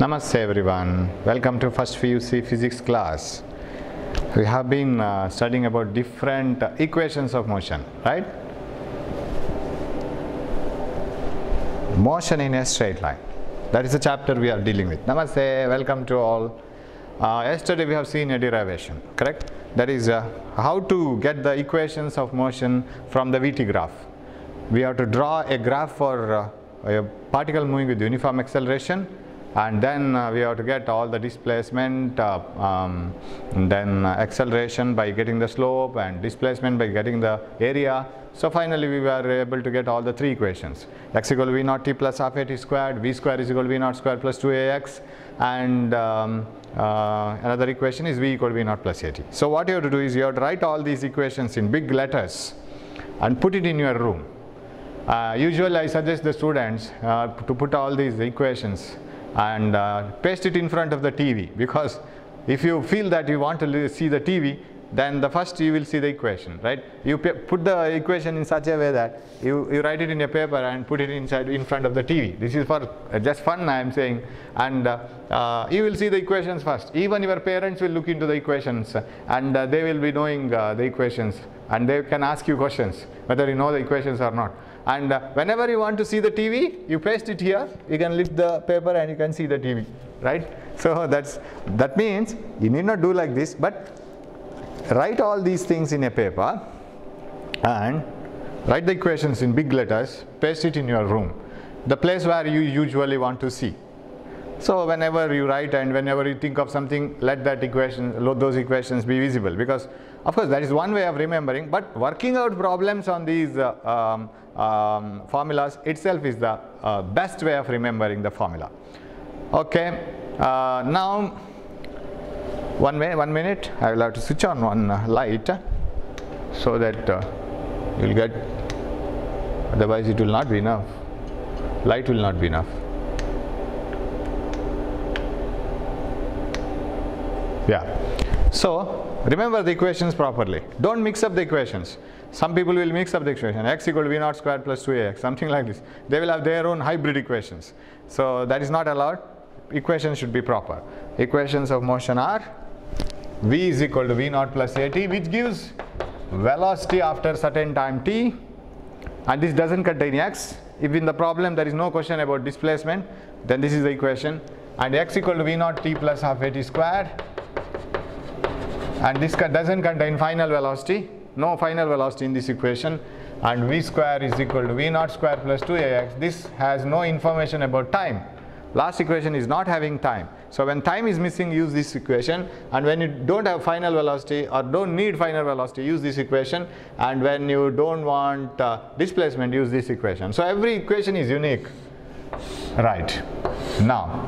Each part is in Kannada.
Namaste everyone, welcome to first PUC physics class. We have been studying about different equations of motion, right? Motion in a straight line, that is the chapter we are dealing with. Namaste, welcome to all. Yesterday we have seen a derivation, correct? That is how to get the equations of motion from the VT graph. We have to draw a graph for a particle moving with uniform acceleration, and then we have to get all the displacement, then acceleration by getting the slope, and displacement by getting the area. So finally we were able to get all the three equations: x equal to v naught t plus half a t squared, v square is equal to v naught square plus 2ax, and another equation is v equal to v naught plus at. So what you have to do is you have to write all these equations in big letters and put it in your room. Usually I suggest the students to put all these equations and paste it in front of the TV, because if you feel that you want to see the TV, then the first you will see the equation, right? You put the equation in such a way that you write it in a paper and put it in front of the TV. This is for just fun, I am saying, and you will see the equations first. Even your parents will look into the equations, and they will be knowing the equations, and they can ask you questions whether you know the equations or not. And whenever you want to see the TV, you paste it here, you can lift the paper and you can see the TV, right? So that means you need not do like this, but write all these things in a paper and write the equations in big letters, paste it in your room, the place where you usually want to see. So whenever you write and whenever you think of something, let that those equations be visible, because of course that is one way of remembering, but working out problems on these formulas itself is the best way of remembering the formula. Okay, now one minute, I will have to switch on one light so that you will get, otherwise it will not be enough, light will not be enough. Yeah, so remember the equations properly. Don't mix up the equations. Some people will mix up the equation, x equal to v naught squared plus 2ax, something like this. They will have their own hybrid equations. So that is not allowed. Equations should be proper. Equations of motion are v is equal to v naught plus at, which gives velocity after certain time t, and this doesn't contain x. If in the problem there is no question about displacement, then this is the equation. And x equal to v naught t plus half at squared, and this doesn't contain final velocity, no final velocity in this equation, and v square is equal to v naught square plus 2ax. This has no information about time. Last equation is not having time. So when time is missing, use this equation, and when you don't have final velocity or don't need final velocity, use this equation, and when you don't want displacement, use this equation. So every equation is unique, right? Now,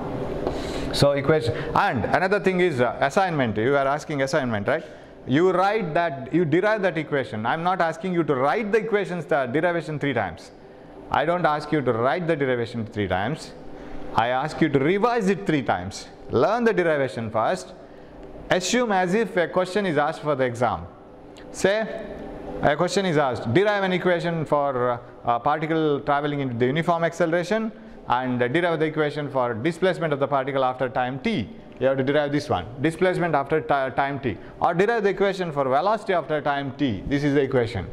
so equation, and another thing is assignment. You are asking assignment, right? You write that, you derive that equation. I am not asking you to write the equations, the derivation 3 times. I don't ask you to write the derivation 3 times. I ask you to revise it 3 times. Learn the derivation first. Assume as if a question is asked for the exam. Say a question is asked, derive an equation for a particle traveling into the uniform acceleration, and derive the equation for displacement of the particle after time t. You have to derive this one, displacement after time t, or derive the equation for velocity after time t. This is the equation,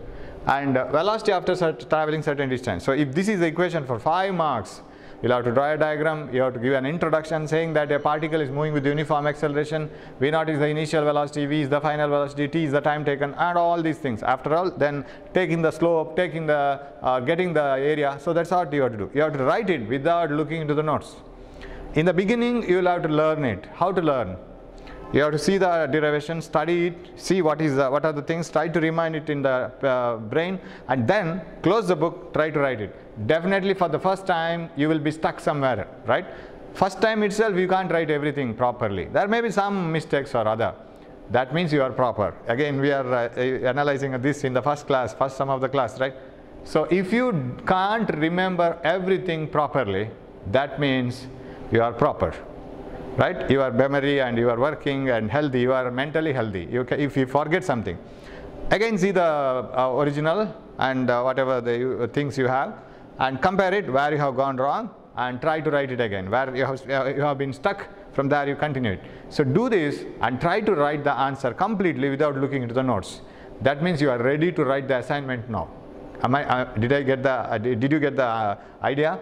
and velocity after traveling certain distance. So if this is the equation for 5 marks, you'll have to draw a diagram, you have to give an introduction saying that a particle is moving with uniform acceleration, v naught is the initial velocity, v is the final velocity, t is the time taken, and all these things. After all, then taking the slope, taking the getting the area. So that's what you have to do. You have to write it without looking into the notes. In the beginning, you will have to learn it. How to learn? You have to see the derivation, study it, see what are the things, try to remind it in the brain, and then close the book, try to write it. Definitely for the first time you will be stuck somewhere, right? First time itself you can't write everything properly. There may be some mistakes or other. That means you are proper. Again, we are analyzing this in the first sum of the class, right? So if you can't remember everything properly, that means you are proper. Right? You are memory and you are working and healthy, you are mentally healthy. If you forget something, again see the original and whatever the things you have, and compare it where you have gone wrong, and try to write it again. Where you have been stuck, from there you continue it. So do this and try to write the answer completely without looking into the notes. That means you are ready to write the assignment now. Did you get the idea?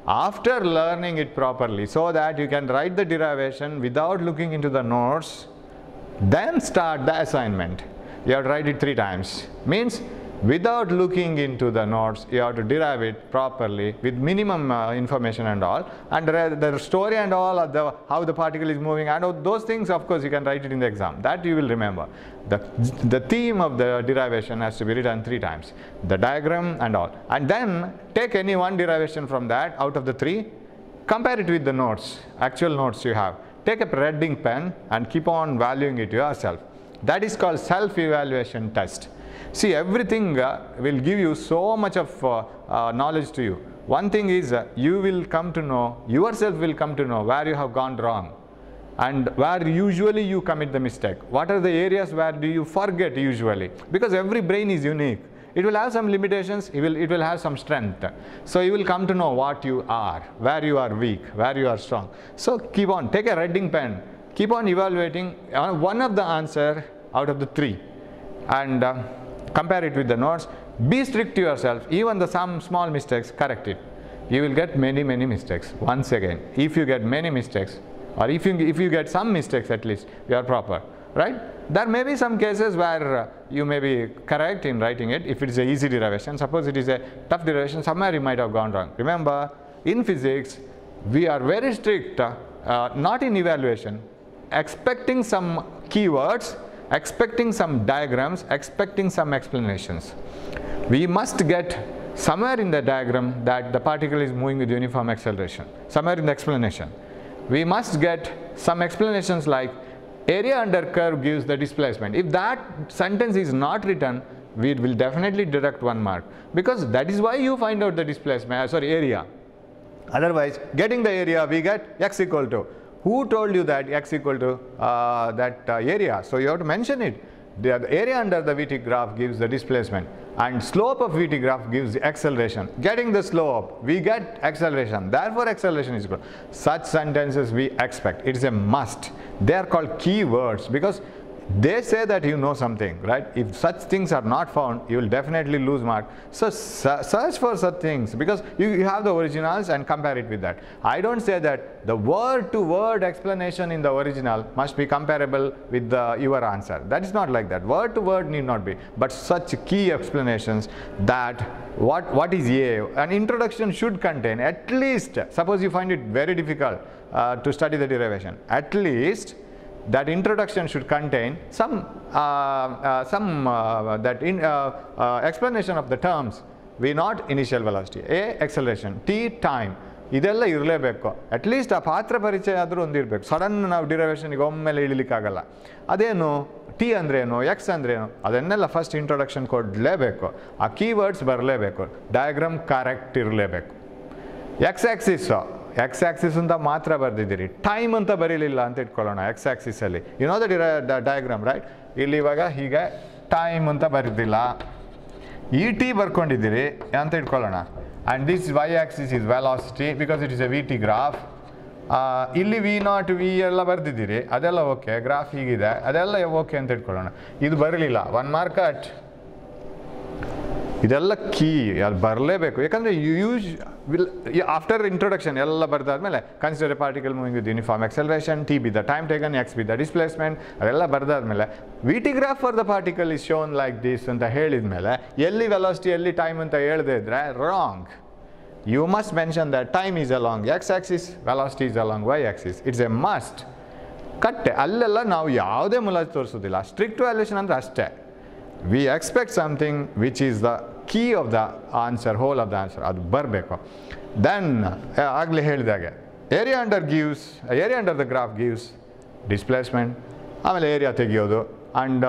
After learning it properly, so that you can write the derivation without looking into the notes, then start the assignment. You have to write it 3 times. Means without looking into the notes, you have to derive it properly with minimum information and all, and the story and all of how the particle is moving and those things, of course you can write it in the exam. That you will remember. The theme of the derivation has to be written 3 times. The diagram and all. And then take any one derivation from that out of the 3, compare it with the notes, actual notes you have. Take a red ink pen and keep on valuing it yourself. That is called self-evaluation test. See, everything will give you so much of knowledge to you. One thing is you will come to know, yourself will come to know where you have gone wrong and where usually you commit the mistake. What are the areas where do you forget usually? Because every brain is unique. It will have some limitations, it will have some strength. So you will come to know what you are, where you are weak, where you are strong. So keep on, take a red ink pen, keep on evaluating one of the answer out of the 3 and compare it with the notes. Be strict to yourself. Even some small mistakes, correct it. You will get many mistakes. Once again, if you get many mistakes, or if you get some mistakes at least, you are proper, right? There may be some cases where you may be correct in writing it if it is an easy derivation. Suppose it is a tough derivation, somewhere you might have gone wrong. Remember, in physics, we are very strict, not in evaluation, expecting some keywords, expecting some diagrams, expecting some explanations. We must get somewhere in the diagram that the particle is moving with uniform acceleration, somewhere in the explanation. We must get some explanations like area under curve gives the displacement. If that sentence is not written, we will definitely deduct 1 mark, because that is why you find out the displacement, area. Otherwise, getting the area, we get x equal to. Who told you that x equal to that area? So you have to mention it. The area under the VT graph gives the displacement, and slope of VT graph gives the acceleration. Getting the slope, we get acceleration. Therefore, acceleration is equal. Such sentences we expect. It is a must. They are called keywords because they say that you know something, right? If such things are not found, you will definitely lose mark. So search for such things, because you have the originals and compare it with that. I don't say that the word-to-word explanation in the original must be comparable with your answer. That is not like that. Word-to-word need not be. But such key explanations that what is A? An introduction should contain at least, suppose you find it very difficult to study the derivation, at least that introduction should contain some explanation of the terms. V naught initial velocity, A acceleration, T time. ಇದೆಲ್ಲ ಇರಲೇಬೇಕು. ಅಟ್ಲೀಸ್ಟ್ ಆ ಪಾತ್ರ ಪರಿಚಯ ಆದರೂ ಒಂದಿರಬೇಕು. ಸಡನ್ ನಾವು ಡಿರೈವೇಷನ್ಗೆ ಒಮ್ಮೆಲೆ ಇಳಿಲಿಕ್ಕಾಗಲ್ಲ. ಅದೇನು ಟಿ ಅಂದ್ರೇನು, ಎಕ್ಸ್ ಅಂದ್ರೇನು, ಅದನ್ನೆಲ್ಲ ಫಸ್ಟ್ ಇಂಟ್ರೊಡಕ್ಷನ್ ಕೊಡಲೇಬೇಕು. ಆ ಕೀವರ್ಡ್ಸ್ ಬರಲೇಬೇಕು. ಡಯಾಗ್ರಾಮ್ ಕರೆಕ್ಟ್ ಇರಲೇಬೇಕು. ಎಕ್ಸ್ ಆಕ್ಸಿಸ್ ಅಂತ ಮಾತ್ರ ಬರೆದಿದ್ದೀರಿ, ಟೈಮ್ ಅಂತ ಬರೀಲಿಲ್ಲ ಅಂತ ಇಟ್ಕೊಳ್ಳೋಣ. ಎಕ್ಸ್ ಆಕ್ಸಿಸಲ್ಲಿ ದ ಡಯಾಗ್ರಾಮ್ ರೈಟ್. ಇಲ್ಲಿ ಇವಾಗ ಹೀಗೆ ಟೈಮ್ ಅಂತ ಬರೆದಿಲ್ಲ, ಇ ಟಿ ಬರ್ಕೊಂಡಿದ್ದೀರಿ ಅಂತ ಇಟ್ಕೊಳ್ಳೋಣ. And this Y axis is velocity because it is a V T graph. ಇಲ್ಲಿ ವಿ ನಾಟ್ ವಿ ಎಲ್ಲ ಬರೆದಿದ್ದೀರಿ, ಅದೆಲ್ಲ ಓಕೆ. ಗ್ರಾಫ್ ಹೀಗಿದೆ, ಅದೆಲ್ಲ ಓಕೆ ಅಂತ ಇಟ್ಕೊಳ್ಳೋಣ. ಇದು ಬರಲಿಲ್ಲ, 1 ಮಾರ್ಕ್ ಕಟ್. ಇದೆಲ್ಲ ಕೀ, ಅದು ಬರಲೇಬೇಕು. ಯಾಕಂದರೆ ಆಫ್ಟರ್ ಇಂಟ್ರೊಡಕ್ಷನ್ ಎಲ್ಲ ಬರೆದಾದ್ಮೇಲೆ consider a particle moving with uniform acceleration, T be the time taken, X be the displacement, ಅದೆಲ್ಲ ಬರೆದಾದ್ಮೇಲೆ V T graph for the particle is shown like this ಅಂತ ಹೇಳಿದ ಮೇಲೆ ಎಲ್ಲಿ ವೆಲಾಸಿಟಿ ಎಲ್ಲಿ ಟೈಮ್ ಅಂತ ಹೇಳದೇ ಇದ್ರೆ wrong. You must mention that time is along X axis, velocity is along Y axis. It's a must. ಕಟ್ಟೆ ಅಲ್ಲೆಲ್ಲ ನಾವು ಯಾವುದೇ ಮುಲಾಜು ತೋರಿಸೋದಿಲ್ಲ. ಸ್ಟ್ರಿಕ್ಟ್ ವ್ಯಾಲ್ಯೂಷನ್ ಅಂದರೆ ಅಷ್ಟೇ. We expect something which is the key of the answer, whole of the answer. ಅದು ಬರಬೇಕು. Then ಆಗಲೇ ಹೇಳಿದಾಗೆ area under the graph gives displacement, ಆಮೇಲೆ ಏರಿಯಾ ತೆಗೆಯೋದು, and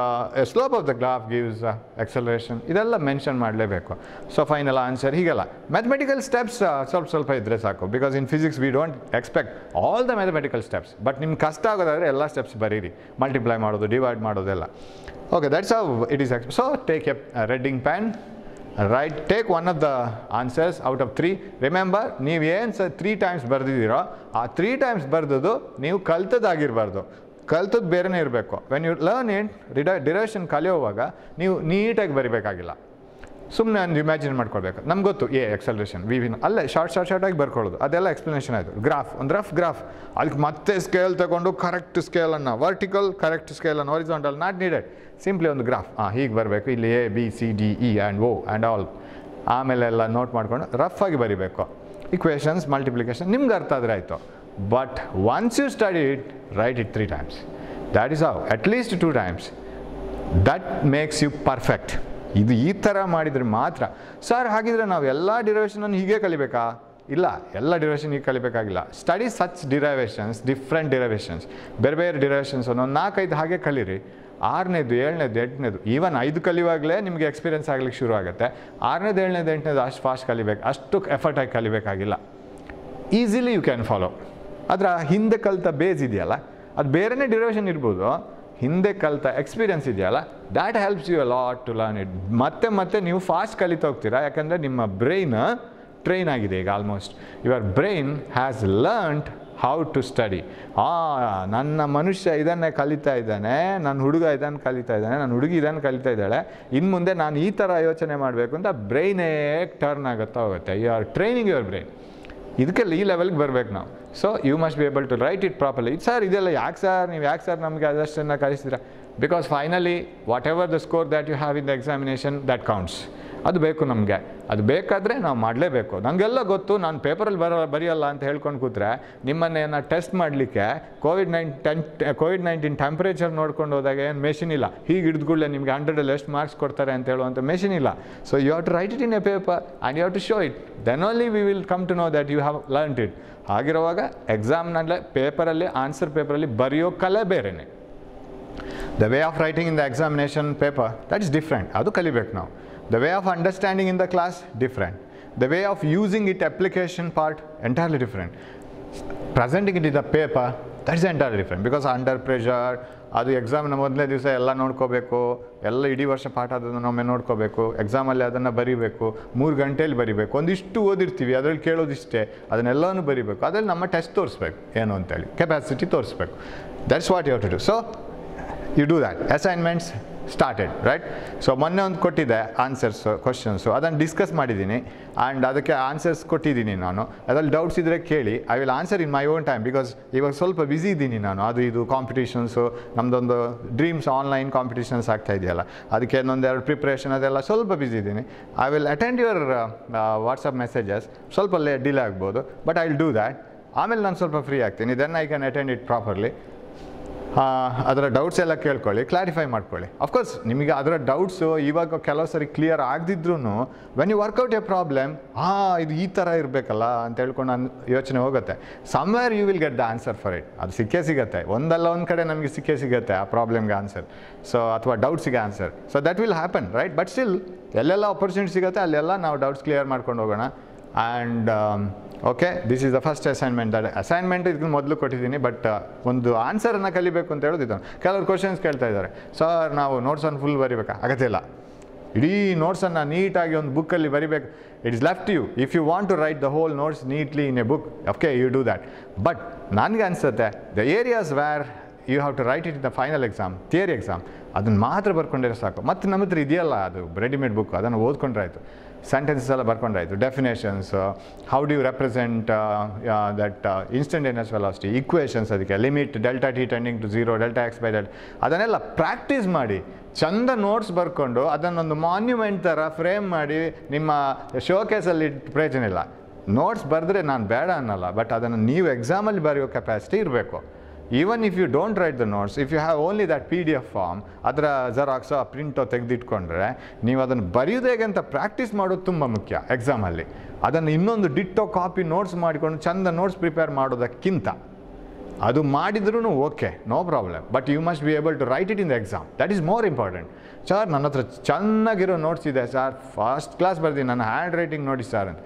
slope of the graph gives acceleration. ಇದೆಲ್ಲ ಮೆನ್ಷನ್ ಮಾಡಲೇಬೇಕು. ಸೊ ಫೈನಲ್ ಆನ್ಸರ್ ಹೀಗೆಲ್ಲ ಮ್ಯಾಥಮೆಟಿಕಲ್ ಸ್ಟೆಪ್ಸ್ ಸ್ವಲ್ಪ ಇದ್ದರೆ ಸಾಕು. Because in physics we don't expect all the mathematical steps. But ನಿಮ್ಗೆ ಕಷ್ಟ ಆಗೋದಾದರೆ ಎಲ್ಲ ಸ್ಟೆಪ್ಸ್ ಬರೀರಿ, ಮಲ್ಟಿಪ್ಲೈ ಮಾಡೋದು, ಡಿವೈಡ್ ಮಾಡೋದೆಲ್ಲ. Okay, that's how it is. So take a red ink pen Right, take one of the answers out of 3. Remember, ನೀವು ಏನು 3 times ಬರೆದಿದ್ದೀರೋ ಆ 3 times ಬರೆದದ್ದು ನೀವು ಕಲ್ತದ್ದಾಗಿರಬಾರ್ದು, ಕಲ್ತದ್ದು ಬೇರೆನೇ ಇರಬೇಕು. ವೆನ್ ಯು ಲರ್ನ್ ಇಟ್ ಡಿರೇಷನ್ ಕಲಿಯೋವಾಗ ನೀವು ನೀಟಾಗಿ ಬರಿಬೇಕಾಗಿಲ್ಲ, ಸುಮ್ಮನೆ ಒಂದು ಇಮ್ಯಾಜಿನ್ ಮಾಡ್ಕೊಳ್ಬೇಕು. ನಮ್ಗೆ ಗೊತ್ತು ಎಕ್ಸಲರೇಷನ್ ಅಲ್ಲೇ ಶಾರ್ಟಾಗಿ ಬರ್ಕೊಳ್ಳೋದು, ಅದೆಲ್ಲ ಎಕ್ಸ್ಪ್ಲನೇಷನ್ ಆಯಿತು. ಗ್ರಾಫ್ ಒಂದು ರಫ್ ಗ್ರಾಫ್, ಅದಕ್ಕೆ ಮತ್ತೆ ಸ್ಕೇಲ್ ತಗೊಂಡು ಕರೆಕ್ಟ್ ಸ್ಕೇಲನ್ನು ವರ್ಟಿಕಲ್, ಕರೆಕ್ಟ್ ಸ್ಕೇಲನ್ನು ಹಾರಿಜಾಂಟಲ್ ನಾಟ್ ನೀಡೆಡ್, ಸಿಂಪ್ಲಿ ಒಂದು ಗ್ರಾಫ್ ಹೀಗೆ ಬರಬೇಕು, ಇಲ್ಲಿ A B C D E and O and all, ಆಮೇಲೆ ಎಲ್ಲ ನೋಟ್ ಮಾಡಿಕೊಂಡು ರಫ್ ಆಗಿ ಬರಿಬೇಕು. ಇಕ್ವೇಷನ್ಸ್ ಮಲ್ಟಿಪ್ಲಿಕೇಶನ್ ನಿಮ್ಗೆ ಅರ್ಥ ಆದರೆ ಆಯಿತು. But once you study it, write it 3 times. That is how, at least 2 times. That makes you perfect. ಇದು ಈ ಥರ ಮಾಡಿದರೆ ಮಾತ್ರ. ಸರ್ ಹಾಗಿದ್ರೆ ನಾವು ಎಲ್ಲ ಡಿರೈವೇಷನನ್ನು ಹೀಗೆ ಕಲಿಬೇಕಾ? ಇಲ್ಲ, ಎಲ್ಲ ಡಿರೈವೇಷನ್ ಹೀಗೆ ಕಲಿಬೇಕಾಗಿಲ್ಲ. Study such derivations, different derivations, ಬೇರೆ ಬೇರೆ ಡಿರೈವೇಷನ್ಸ್ ಒಂದು 4-5 ಹಾಗೆ ಕಲೀರಿ. 6ನೇದು 7ನೇದು 8ನೇದು ಈವನ್ 5 ಕಲಿಯುವಾಗಲೇ ನಿಮಗೆ ಎಕ್ಸ್ಪೀರಿಯನ್ಸ್ ಆಗ್ಲಿಕ್ಕೆ ಶುರು ಆಗುತ್ತೆ. 6ನೇದು 7ನೇದು 8ನೇದು ಅಷ್ಟು ಫಾಸ್ಟ್ ಕಲಿಬೇಕು, ಅಷ್ಟು ಎಫರ್ಟಾಗಿ ಕಲಿಬೇಕಾಗಿಲ್ಲ. Easily you can follow. ಅದರ ಹಿಂದೆ ಕಲಿತ ಬೇಸ್ ಇದೆಯಲ್ಲ, ಅದು ಬೇರೆಯೇ ಡಿರೈವೇಷನ್ ಇರ್ಬೋದು, ಹಿಂದೆ ಕಲಿತ ಎಕ್ಸ್ಪೀರಿಯನ್ಸ್ ಇದೆಯಲ್ಲ, that helps you a lot to learn it. ಮತ್ತೆ ನೀವು ಫಾಸ್ಟ್ ಕಲಿತಾ ಹೋಗ್ತೀರಾ, ಯಾಕಂದರೆ ನಿಮ್ಮ ಬ್ರೈನ್ ಟ್ರೈನ್ ಆಗಿದೆ ಈಗ almost. Your brain has learned how to study. ನನ್ನ ಮನುಷ್ಯ ಇದನ್ನೇ ಕಲಿತಾ ಇದ್ದಾನೆ, ನನ್ನ ಹುಡುಗ ಇದನ್ನು ಕಲಿತಾ ಇದ್ದಾನೆ, ನನ್ನ ಹುಡುಗಿ ಇದನ್ನು ಕಲಿತಾ ಇದ್ದಾಳೆ, ಇನ್ನು ಮುಂದೆ ನಾನು ಈ ಥರ ಯೋಚನೆ ಮಾಡಬೇಕು ಅಂತ ಬ್ರೈನೇ ಟರ್ನ್ ಆಗುತ್ತಾ ಹೋಗುತ್ತೆ. You are training your brain. ಇದಕ್ಕೆಲ್ಲ ಈ ಲೆವೆಲ್ಗೆ ಬರಬೇಕು ನಾವು. So you must be able to write it properly. Sir ಇದೆಲ್ಲ ಯಾಕೆ ಸರ್, ನೀವು ಯಾಕೆ ಸರ್ ನಮಗೆ ಅದಷ್ಟನ್ನು ಕಲಿಸ್ತೀರಾ? Because finally whatever the score that you have in the examination that counts. ಅದು ಬೇಕು ನಮಗೆ, ಅದು ಬೇಕಾದರೆ ನಾವು ಮಾಡಲೇಬೇಕು. ನನಗೆಲ್ಲ ಗೊತ್ತು, ನಾನು ಪೇಪರಲ್ಲಿ ಬರೆಯಲ್ಲ ಅಂತ ಹೇಳ್ಕೊಂಡು ಕೂತ್ರೆ ನಿಮ್ಮನ್ನೇನು ಟೆಸ್ಟ್ ಮಾಡಲಿಕ್ಕೆ ಕೋವಿಡ್-19 ಟೆಂಪ್ರೇಚರ್ ನೋಡ್ಕೊಂಡು ಹೋದಾಗ ಏನು ಮೆಷಿನ್ ಇಲ್ಲ, ಹೀಗೆ ಹಿಡಿದುಕೊಳ್ಳೆ ನಿಮಗೆ 100ಅಲ್ಲಿ ಎಷ್ಟು ಮಾರ್ಕ್ಸ್ ಕೊಡ್ತಾರೆ ಅಂತ ಹೇಳುವಂಥ ಮೆಷಿನ್ ಇಲ್ಲ. So you have to write it in a paper and you have to show it, then only we will come to know that you have learned it. ಹಾಗಿರುವಾಗ ಎಕ್ಸಾಮ್ನಲ್ಲೇ ಪೇಪರಲ್ಲಿ ಆನ್ಸರ್ ಪೇಪರಲ್ಲಿ ಬರೆಯೋ ಕಲೆ ಬೇರೆಯೇ. The way of writing in the examination paper that is different, ಅದು ಕಲಿಬೇಕು ನಾವು. The way of understanding in the class, different. The way of using it, application part, entirely different. Presenting it in the paper, that is entirely different. Because under pressure, ಅದು ಎಕ್ಸಾಮಿನ ಮೊದಲನೇ ದಿವಸ ಎಲ್ಲ ನೋಡ್ಕೋಬೇಕು, ಎಲ್ಲ ಇಡೀ ವರ್ಷ ಪಾಠ ಅದನ್ನು ಒಮ್ಮೆ ನೋಡ್ಕೋಬೇಕು, ಎಕ್ಸಾಮಲ್ಲಿ ಅದನ್ನು ಬರೀಬೇಕು, 3 ಗಂಟೆಯಲ್ಲಿ ಬರೀಬೇಕು, ಒಂದಿಷ್ಟು ಓದಿರ್ತೀವಿ, ಅದರಲ್ಲಿ ಕೇಳೋದಿಷ್ಟೇ, ಅದನ್ನೆಲ್ಲನೂ ಬರೀಬೇಕು, ಅದರಲ್ಲಿ ನಮ್ಮ ಟೆಸ್ಟ್ ತೋರಿಸ್ಬೇಕು ಏನು ಅಂತೇಳಿ, ಕೆಪಾಸಿಟಿ ತೋರಿಸ್ಬೇಕು. That's what you have to do. So you do that. Assignments started, right? So ಮೊನ್ನೆ ಒಂದು ಕೊಟ್ಟಿದ್ದೆ ಆನ್ಸರ್ಸು, ಕ್ವಶನ್ಸು, ಅದನ್ನು ಡಿಸ್ಕಸ್ ಮಾಡಿದ್ದೀನಿ ಆ್ಯಂಡ್ ಅದಕ್ಕೆ ಆನ್ಸರ್ಸ್ ಕೊಟ್ಟಿದ್ದೀನಿ ನಾನು. ಅದರಲ್ಲಿ ಡೌಟ್ಸ್ ಇದ್ದರೆ ಕೇಳಿ, I will answer in my own time. Because ಇವಾಗ ಸ್ವಲ್ಪ ಬ್ಯುಸಿ ಇದ್ದೀನಿ ನಾನು, ಅದು ಇದು ಕಾಂಪಿಟೇಷನ್ಸು, ನಮ್ಮದೊಂದು ಡ್ರೀಮ್ಸ್ ಆನ್ಲೈನ್ ಕಾಂಪಿಟೇಷನ್ಸ್ ಆಗ್ತಾ ಇದೆಯಲ್ಲ, ಅದಕ್ಕೆ ಇನ್ನೊಂದೆರಡು ಪ್ರಿಪ್ರೇಷನ್, ಅದೆಲ್ಲ ಸ್ವಲ್ಪ ಬ್ಯುಸಿ ಇದ್ದೀನಿ. I will attend your WhatsApp messages. ಸ್ವಲ್ಪ ಡಿಲೇ ಆಗ್ಬೋದು, but I will do that. ಆಮೇಲೆ ನಾನು ಸ್ವಲ್ಪ ಫ್ರೀ ಆಗ್ತೀನಿ, then I can attend it properly. ಅದರ ಡೌಟ್ಸ್ ಎಲ್ಲ ಕೇಳ್ಕೊಳ್ಳಿ, ಕ್ಲಾರಿಫೈ ಮಾಡ್ಕೊಳ್ಳಿ. ಅಫ್ಕೋರ್ಸ್ ನಿಮಗೆ ಅದರ ಡೌಟ್ಸು ಇವಾಗ ಕೆಲವು ಸರಿ ಕ್ಲಿಯರ್ ಆಗದಿದ್ರೂ when you work out a problem, ಇದು ಈ ಥರ ಇರಬೇಕಲ್ಲ ಅಂತ ಹೇಳ್ಕೊಂಡು ನಾನು ಯೋಚನೆ ಹೋಗುತ್ತೆ. Somewhere you will get the answer for it. ಅದು ಸಿಕ್ಕೇ ಸಿಗುತ್ತೆ, ಒಂದಲ್ಲ ಒಂದು ಕಡೆ ನಮಗೆ ಸಿಕ್ಕೇ ಸಿಗುತ್ತೆ ಆ ಪ್ರಾಬ್ಲಮ್ಗೆ ಆನ್ಸರ್, ಸೊ ಅಥವಾ ಡೌಟ್ಸಿಗೆ answer. So that will happen, right? But still ಎಲ್ಲೆಲ್ಲ ಆಪರ್ಚುನಿಟಿ ಸಿಗುತ್ತೆ ಅಲ್ಲೆಲ್ಲ ನಾವು ಡೌಟ್ಸ್ ಕ್ಲಿಯರ್ ಮಾಡ್ಕೊಂಡು ಹೋಗೋಣ. And okay, this is the first assignment. That assignment ಇದಕ್ಕೆ ಮೊದಲು ಕೊಟ್ಟಿದ್ದೀನಿ, ಬಟ್ ಒಂದು ಆನ್ಸರನ್ನು ಕಲಿಬೇಕು ಅಂತ ಹೇಳೋದಿದ್ದು. ಕೆಲವರು ಕ್ವಶನ್ಸ್ ಕೇಳ್ತಾ ಇದ್ದಾರೆ, ಸರ್ ನಾವು ನೋಟ್ಸನ್ನು ಫುಲ್ ಬರಿಬೇಕಾ? ಅಗತ್ಯ ಇಲ್ಲ, ಇಡೀ ನೋಟ್ಸನ್ನು ನೀಟಾಗಿ ಒಂದು ಬುಕ್ಕಲ್ಲಿ ಬರಿಬೇಕು. It is left you. If you want to write the whole notes neatly in a book, okay, you do that. But ನನಗೆ ಅನಿಸುತ್ತೆ the areas where you have to write it in the final exam, theory exam, ಅದನ್ನು ಮಾತ್ರ ಬರ್ಕೊಂಡ್ರೆ ಸಾಕು. ಮತ್ತು ನಮ್ಮ ಹತ್ರ ಇದೆಯಲ್ಲ ಅದು ರೆಡಿಮೇಡ್ ಬುಕ್, ಅದನ್ನು ಓದ್ಕೊಂಡ್ರೆ ಆಯಿತು. ಸೆಂಟೆನ್ಸಸ್ ಎಲ್ಲ ಬರ್ಕೊಂಡ್ರಾಯ್ತು, definitions, how do you represent that instantaneous velocity, equations, ಅದಕ್ಕೆ limit delta T tending to 0, delta X by delta, ಅದನ್ನೆಲ್ಲ ಪ್ರಾಕ್ಟೀಸ್ ಮಾಡಿ ಚಂದ ನೋಟ್ಸ್ ಬರ್ಕೊಂಡು ಅದನ್ನೊಂದು ಮಾನ್ಯುಮೆಂಟ್ ಥರ ಫ್ರೇಮ್ ಮಾಡಿ ನಿಮ್ಮ ಶೋಕೇಸಲ್ಲಿ ಪ್ರಯೋಜನ ಇಲ್ಲ. ನೋಟ್ಸ್ ಬರೆದ್ರೆ ನಾನು ಬೇಡ ಅನ್ನಲ್ಲ, ಬಟ್ ಅದನ್ನು ನೀವು ಎಕ್ಸಾಮಲ್ಲಿ ಬರೆಯೋ ಕೆಪಾಸಿಟಿ ಇರಬೇಕು. Even if you don't write the notes, if you have only that PDF form, ಅದರ ಜೆರಾಕ್ಸೋ ಪ್ರಿಂಟೋ ತೆಗೆದಿಟ್ಕೊಂಡ್ರೆ ನೀವು ಅದನ್ನು ಬರೆಯೋದು ಹೇಗೆ ಅಂತ ಪ್ರಾಕ್ಟೀಸ್ ಮಾಡೋದು ತುಂಬ ಮುಖ್ಯ ಎಕ್ಸಾಮಲ್ಲಿ. ಅದನ್ನು ಇನ್ನೊಂದು ಡಿಟ್ಟೋ ಕಾಪಿ ನೋಟ್ಸ್ ಮಾಡಿಕೊಂಡು ಚಂದ ನೋಟ್ಸ್ ಪ್ರಿಪೇರ್ ಮಾಡೋದಕ್ಕಿಂತ ಅದು ಮಾಡಿದ್ರೂ okay, no problem, but you must be able to write it in the exam. That is more important. Sir ನನ್ನ ಹತ್ರ ಚೆನ್ನಾಗಿರೋ ನೋಟ್ಸ್ ಇದೆ ಸರ್, ಫಸ್ಟ್ ಕ್ಲಾಸ್ ಬರ್ತೀನಿ, ನನ್ನ ಹ್ಯಾಂಡ್ ರೈಟಿಂಗ್ ನೋಡಿ ಸರ್ ಅಂತ.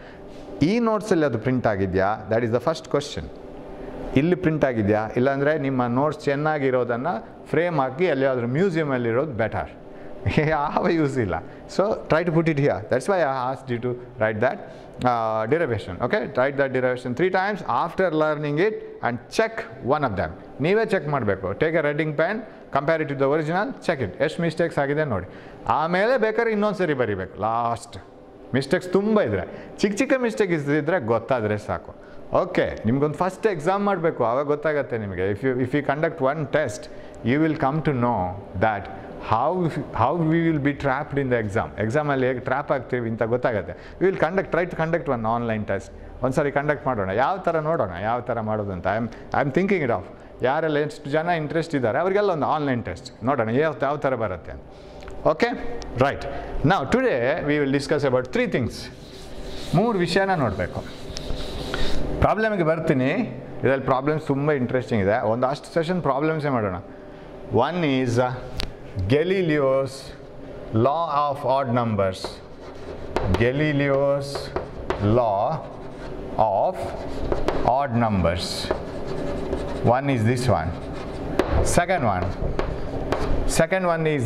ಈ ನೋಟ್ಸಲ್ಲಿ ಅದು ಪ್ರಿಂಟ್ ಆಗಿದೆಯಾ? That is the first question. ಇಲ್ಲಿ ಪ್ರಿಂಟ್ ಆಗಿದೆಯಾ? ಇಲ್ಲಾಂದರೆ ನಿಮ್ಮ ನೋಟ್ಸ್ ಚೆನ್ನಾಗಿರೋದನ್ನು ಫ್ರೇಮ್ ಹಾಕಿ ಎಲ್ಲಿಯಾದರೂ ಮ್ಯೂಸಿಯಮಲ್ಲಿರೋದು ಬೆಟರ್. ಯಾವ ಯೂಸ್ ಇಲ್ಲ. So try to put it here. That's why I asked you to write that derivation. Okay, write that derivation 3 times after learning it and check one of them. ನೀವೇ ಚೆಕ್ ಮಾಡಬೇಕು. Take a red ink pen, compare it to the original, check it ಎಷ್ಟು ಮಿಸ್ಟೇಕ್ಸ್ ಆಗಿದೆ ನೋಡಿ. ಆಮೇಲೆ ಬೇಕಾದ್ರೆ ಇನ್ನೊಂದು ಸರಿ ಬರೀಬೇಕು. ಲಾಸ್ಟ್ ಮಿಸ್ಟೇಕ್ಸ್ ತುಂಬ ಇದ್ದರೆ, ಚಿಕ್ಕ ಮಿಸ್ಟೇಕ್ ಇದ್ದರೆ ಗೊತ್ತಾದರೆ ಸಾಕು. ಓಕೆ, ನಿಮ್ಗೊಂದು ಫಸ್ಟ್ ಎಕ್ಸಾಮ್ ಮಾಡಬೇಕು, ಆವಾಗ ಗೊತ್ತಾಗುತ್ತೆ ನಿಮಗೆ. If you conduct one test, you will come to know that how we will be trapped in the exam. ಎಕ್ಸಾಮಲ್ಲಿ ಹೇಗೆ ಟ್ರ್ಯಾಪ್ ಆಗ್ತೀವಿ ಅಂತ ಗೊತ್ತಾಗುತ್ತೆ. We will try to conduct one online test. ಒಂದು ಸಾರಿ ಕಂಡಕ್ಟ್ ಮಾಡೋಣ, ಯಾವ ಥರ ನೋಡೋಣ ಯಾವ ಥರ ಮಾಡೋದು ಅಂತ. I am thinking it off. ಯಾರೆಲ್ಲ ಎಷ್ಟು ಜನ ಇಂಟ್ರೆಸ್ಟ್ ಇದ್ದಾರೆ ಅವರಿಗೆಲ್ಲ ಒಂದು ಆನ್ಲೈನ್ ಟೆಸ್ಟ್ ನೋಡೋಣ ಯಾವ ಥರ ಬರುತ್ತೆ ಅಂತ. Okay, right. Now today we will discuss about 3 things. 3 ವಿಷಯನ ನೋಡಬೇಕು. ಪ್ರಾಬ್ಲಮ್ಗೆ ಬರ್ತೀನಿ. ಇದರಲ್ಲಿ ಪ್ರಾಬ್ಲಮ್ಸ್ ತುಂಬ ಇಂಟ್ರೆಸ್ಟಿಂಗ್ ಇದೆ. ಒಂದಷ್ಟು ಸೆಷನ್ ಪ್ರಾಬ್ಲಮ್ಸೇ ಮಾಡೋಣ. One is Galileo's law of odd numbers. Galileo's law of odd numbers. One is this one. Second one is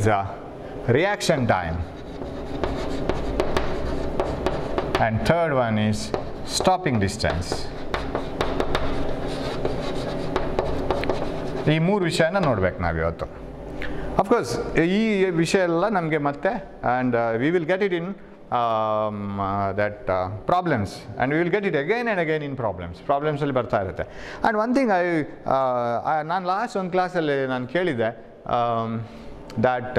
reaction time. And third one is stopping distance. ಈ 3 ವಿಷಯನ ನೋಡ್ಬೇಕು ನಾವು ಇವತ್ತು. ಅಫ್ಕೋರ್ಸ್ ಈ ವಿಷಯ ಎಲ್ಲ ನಮಗೆ ಮತ್ತೆ and we will get it in that problems and we will get it again and again in ಪ್ರಾಬ್ಲಮ್ಸಲ್ಲಿ ಬರ್ತಾ ಇರುತ್ತೆ. ಆ್ಯಂಡ್ ಒನ್ ಥಿಂಗ್ ನಾನು ಲಾಸ್ಟ್ ಒಂದು ಕ್ಲಾಸಲ್ಲಿ ನಾನು ಕೇಳಿದ್ದೆ that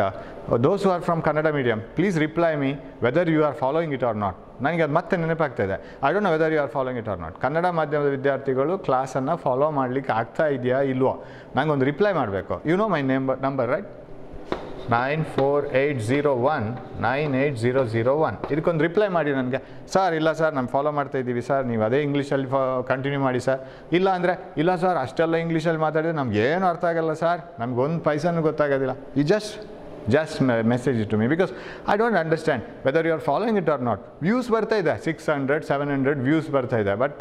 those who are from Kannada medium, please reply me whether you are following it or not. ನನಗೆ ಅದು ಮತ್ತೆ ನೆನಪಾಗ್ತಾ ಇದೆ. I don't know whether you are following it or not. Kannada ಮಾಧ್ಯಮದ ವಿದ್ಯಾರ್ಥಿಗಳು ಕ್ಲಾಸನ್ನು ಫಾಲೋ ಮಾಡಲಿಕ್ಕೆ ಆಗ್ತಾ ಇದೆಯಾ ಇಲ್ವೋ ನನಗೊಂದು ರಿಪ್ಲೈ ಮಾಡಬೇಕು. You know my number right? 9840198001. ಇದಕ್ಕೊಂದು ರಿಪ್ಲೈ ಮಾಡಿ ನನಗೆ. ಸರ್ ಇಲ್ಲ ಸರ್ ನಾನು ಫಾಲೋ ಮಾಡ್ತಾ ಇದ್ದೀವಿ ಸರ್, ನೀವು ಅದೇ ಇಂಗ್ಲೀಷಲ್ಲಿ ಕಂಟಿನ್ಯೂ ಮಾಡಿ ಸರ್. ಇಲ್ಲ ಅಂದರೆ ಇಲ್ಲ ಸರ್ ಅಷ್ಟೆಲ್ಲ ಇಂಗ್ಲೀಷಲ್ಲಿ ಮಾತಾಡಿದ್ರೆ ನಮಗೇನು ಅರ್ಥ ಆಗಲ್ಲ ಸರ್, ನಮಗೊಂದು ಪೈಸನೂ ಗೊತ್ತಾಗೋದಿಲ್ಲ. You just message it to me because I don't understand whether you are following it or not. Views ಬರ್ತಾ ಇದೆ 600 700 views ಬರ್ತಾ ಇದೆ, but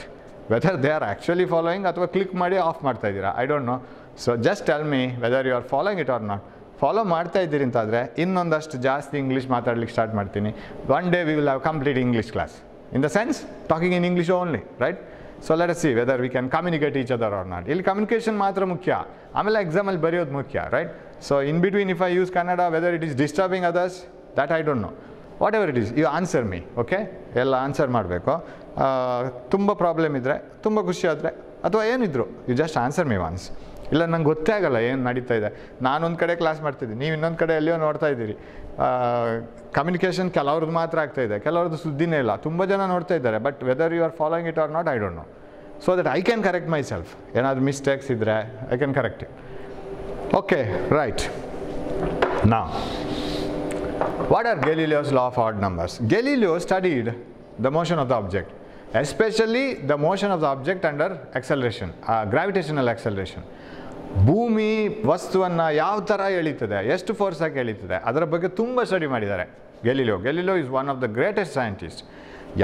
whether they are actually following ಅಥವಾ ಕ್ಲಿಕ್ ಮಾಡಿ ಆಫ್ ಮಾಡ್ತಾ ಇದ್ದೀರಾ I don't know. So just tell me whether you are following it or not. Follow ಮಾಡ್ತಾ ಇದ್ದೀರಿ ಅಂತಾದರೆ ಇನ್ನೊಂದಷ್ಟು ಜಾಸ್ತಿ ಇಂಗ್ಲೀಷ್ ಮಾತಾಡ್ಲಿಕ್ಕೆ ಸ್ಟಾರ್ಟ್ ಮಾಡ್ತೀನಿ. One day we will have complete English class in the sense talking in English only, right? So let us see whether we can communicate each other or not. ಇಲ್ಲಿ ಕಮ್ಯುನಿಕೇಷನ್ ಮಾತ್ರ ಮುಖ್ಯ, ಆಮೇಲೆ ಎಕ್ಸಾಮಲ್ಲಿ ಬರೆಯೋದು ಮುಖ್ಯ, right? So in between if I use Kannada whether it is disturbing others that I don't know. Whatever it is you answer me. Okay, ಎಲ್ಲ ಆನ್ಸರ್ ಮಾಡಬೇಕು. ತುಂಬ ಪ್ರಾಬ್ಲಮ್ ಇದ್ದರೆ, ತುಂಬ ಖುಷಿ ಆದರೆ ಅಥವಾ ಏನಿದ್ರು you just answer me once. ಇಲ್ಲ ನಂಗೆ ಗೊತ್ತೇ ಆಗಲ್ಲ ಏನು ನಡೀತಾ ಇದೆ. ನಾನೊಂದು ಕಡೆ ಕ್ಲಾಸ್ ಮಾಡ್ತಿದ್ದೀನಿ, ನೀವು ಇನ್ನೊಂದು ಕಡೆ ಎಲ್ಲಿಯೋ ನೋಡ್ತಾ ಇದ್ದೀರಿ. ಕಮ್ಯುನಿಕೇಷನ್ ಕೆಲವ್ರದ್ದು ಮಾತ್ರ ಆಗ್ತಾ ಇದೆ, ಕೆಲವ್ರದ್ದು ಸುದ್ದಿನೇ ಇಲ್ಲ. ತುಂಬ ಜನ ನೋಡ್ತಾ ಇದ್ದಾರೆ, but whether you are following it or not I don't know. So that I can correct myself. ಏನಾದರೂ ಮಿಸ್ಟೇಕ್ಸ್ ಇದ್ದರೆ I can correct it. Okay, right. Now what are Galileo's law of odd numbers? Galileo studied the motion of the object, especially the motion of the object under acceleration, gravitational acceleration. ಭೂಮಿ ವಸ್ತುವನ್ನು ಯಾವ ಥರ ಎಳೀತದೆ, ಎಷ್ಟು ಫೋರ್ಸಾಗಿ ಎಳೀತದೆ, ಅದರ ಬಗ್ಗೆ ತುಂಬ ಸ್ಟಡಿ ಮಾಡಿದ್ದಾರೆ Galileo is one of the greatest scientist.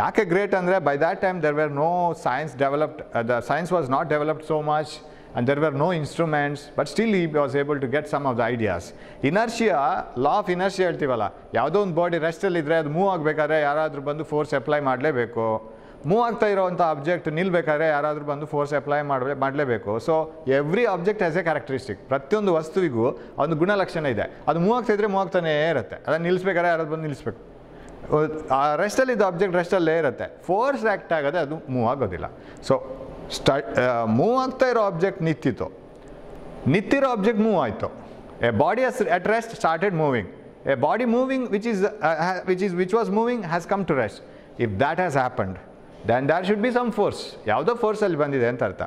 ಯಾಕೆ ಗ್ರೇಟ್ ಅಂದರೆ by that time there were no science developed, the science was not developed so much and there were no instruments, but still he was able to get some of the ideas. Inertia, law of inertia ಹೇಳ್ತೀವಲ್ಲ, ಯಾವುದೋ ಒಂದು ಬಾಡಿ ರೆಸ್ಟಲ್ಲಿ ಇದ್ದರೆ ಅದು ಮೂವ್ ಆಗಬೇಕಾದ್ರೆ ಯಾರಾದರೂ ಬಂದು ಫೋರ್ಸ್ ಅಪ್ಲೈ ಮಾಡಲೇಬೇಕು. ಮೂವ್ ಆಗ್ತಾ ಇರೋವಂಥ ಆಬ್ಜೆಕ್ಟ್ ನಿಲ್ಲಬೇಕಾದ್ರೆ ಯಾರಾದರೂ ಬಂದು ಫೋರ್ಸ್ ಅಪ್ಲೈ ಮಾಡಲೇಬೇಕು. So every object has A characteristic. ಪ್ರತಿಯೊಂದು ವಸ್ತುವಿಗೂ ಒಂದು ಗುಣಲಕ್ಷಣ ಇದೆ. ಅದು ಮೂವ್ ಆಗ್ತಾ ಇದ್ದರೆ ಮೂವ್ ಆಗ್ತಾನೇ ಇರುತ್ತೆ. ಅದನ್ನು ನಿಲ್ಲಿಸ್ಬೇಕಾದ್ರೆ ಯಾರಾದ್ರು ಬಂದು ನಿಲ್ಲಿಸ್ಬೇಕು. ರೆಸ್ಟಲ್ಲಿದ್ದ ಆಬ್ಜೆಕ್ಟ್ ರೆಸ್ಟಲ್ಲೇ ಇರುತ್ತೆ. ಫೋರ್ಸ್ ಆ್ಯಕ್ಟ್ ಆಗೋದೆ ಅದು ಮೂವ್ ಆಗೋದಿಲ್ಲ. ಸೊ ಮೂವ್ ಆಗ್ತಾ ಇರೋ ಆಬ್ಜೆಕ್ಟ್ ನಿಂತಿರೋ ಆಬ್ಜೆಕ್ಟ್ ಮೂವ್ ಆಯಿತು. A body at rest started moving. A body moving which was moving has come to rest. If that has happened then there should be some force. ಯಾವುದೋ ಫೋರ್ಸಲ್ಲಿ ಬಂದಿದೆ ಅಂತ ಅರ್ಥ.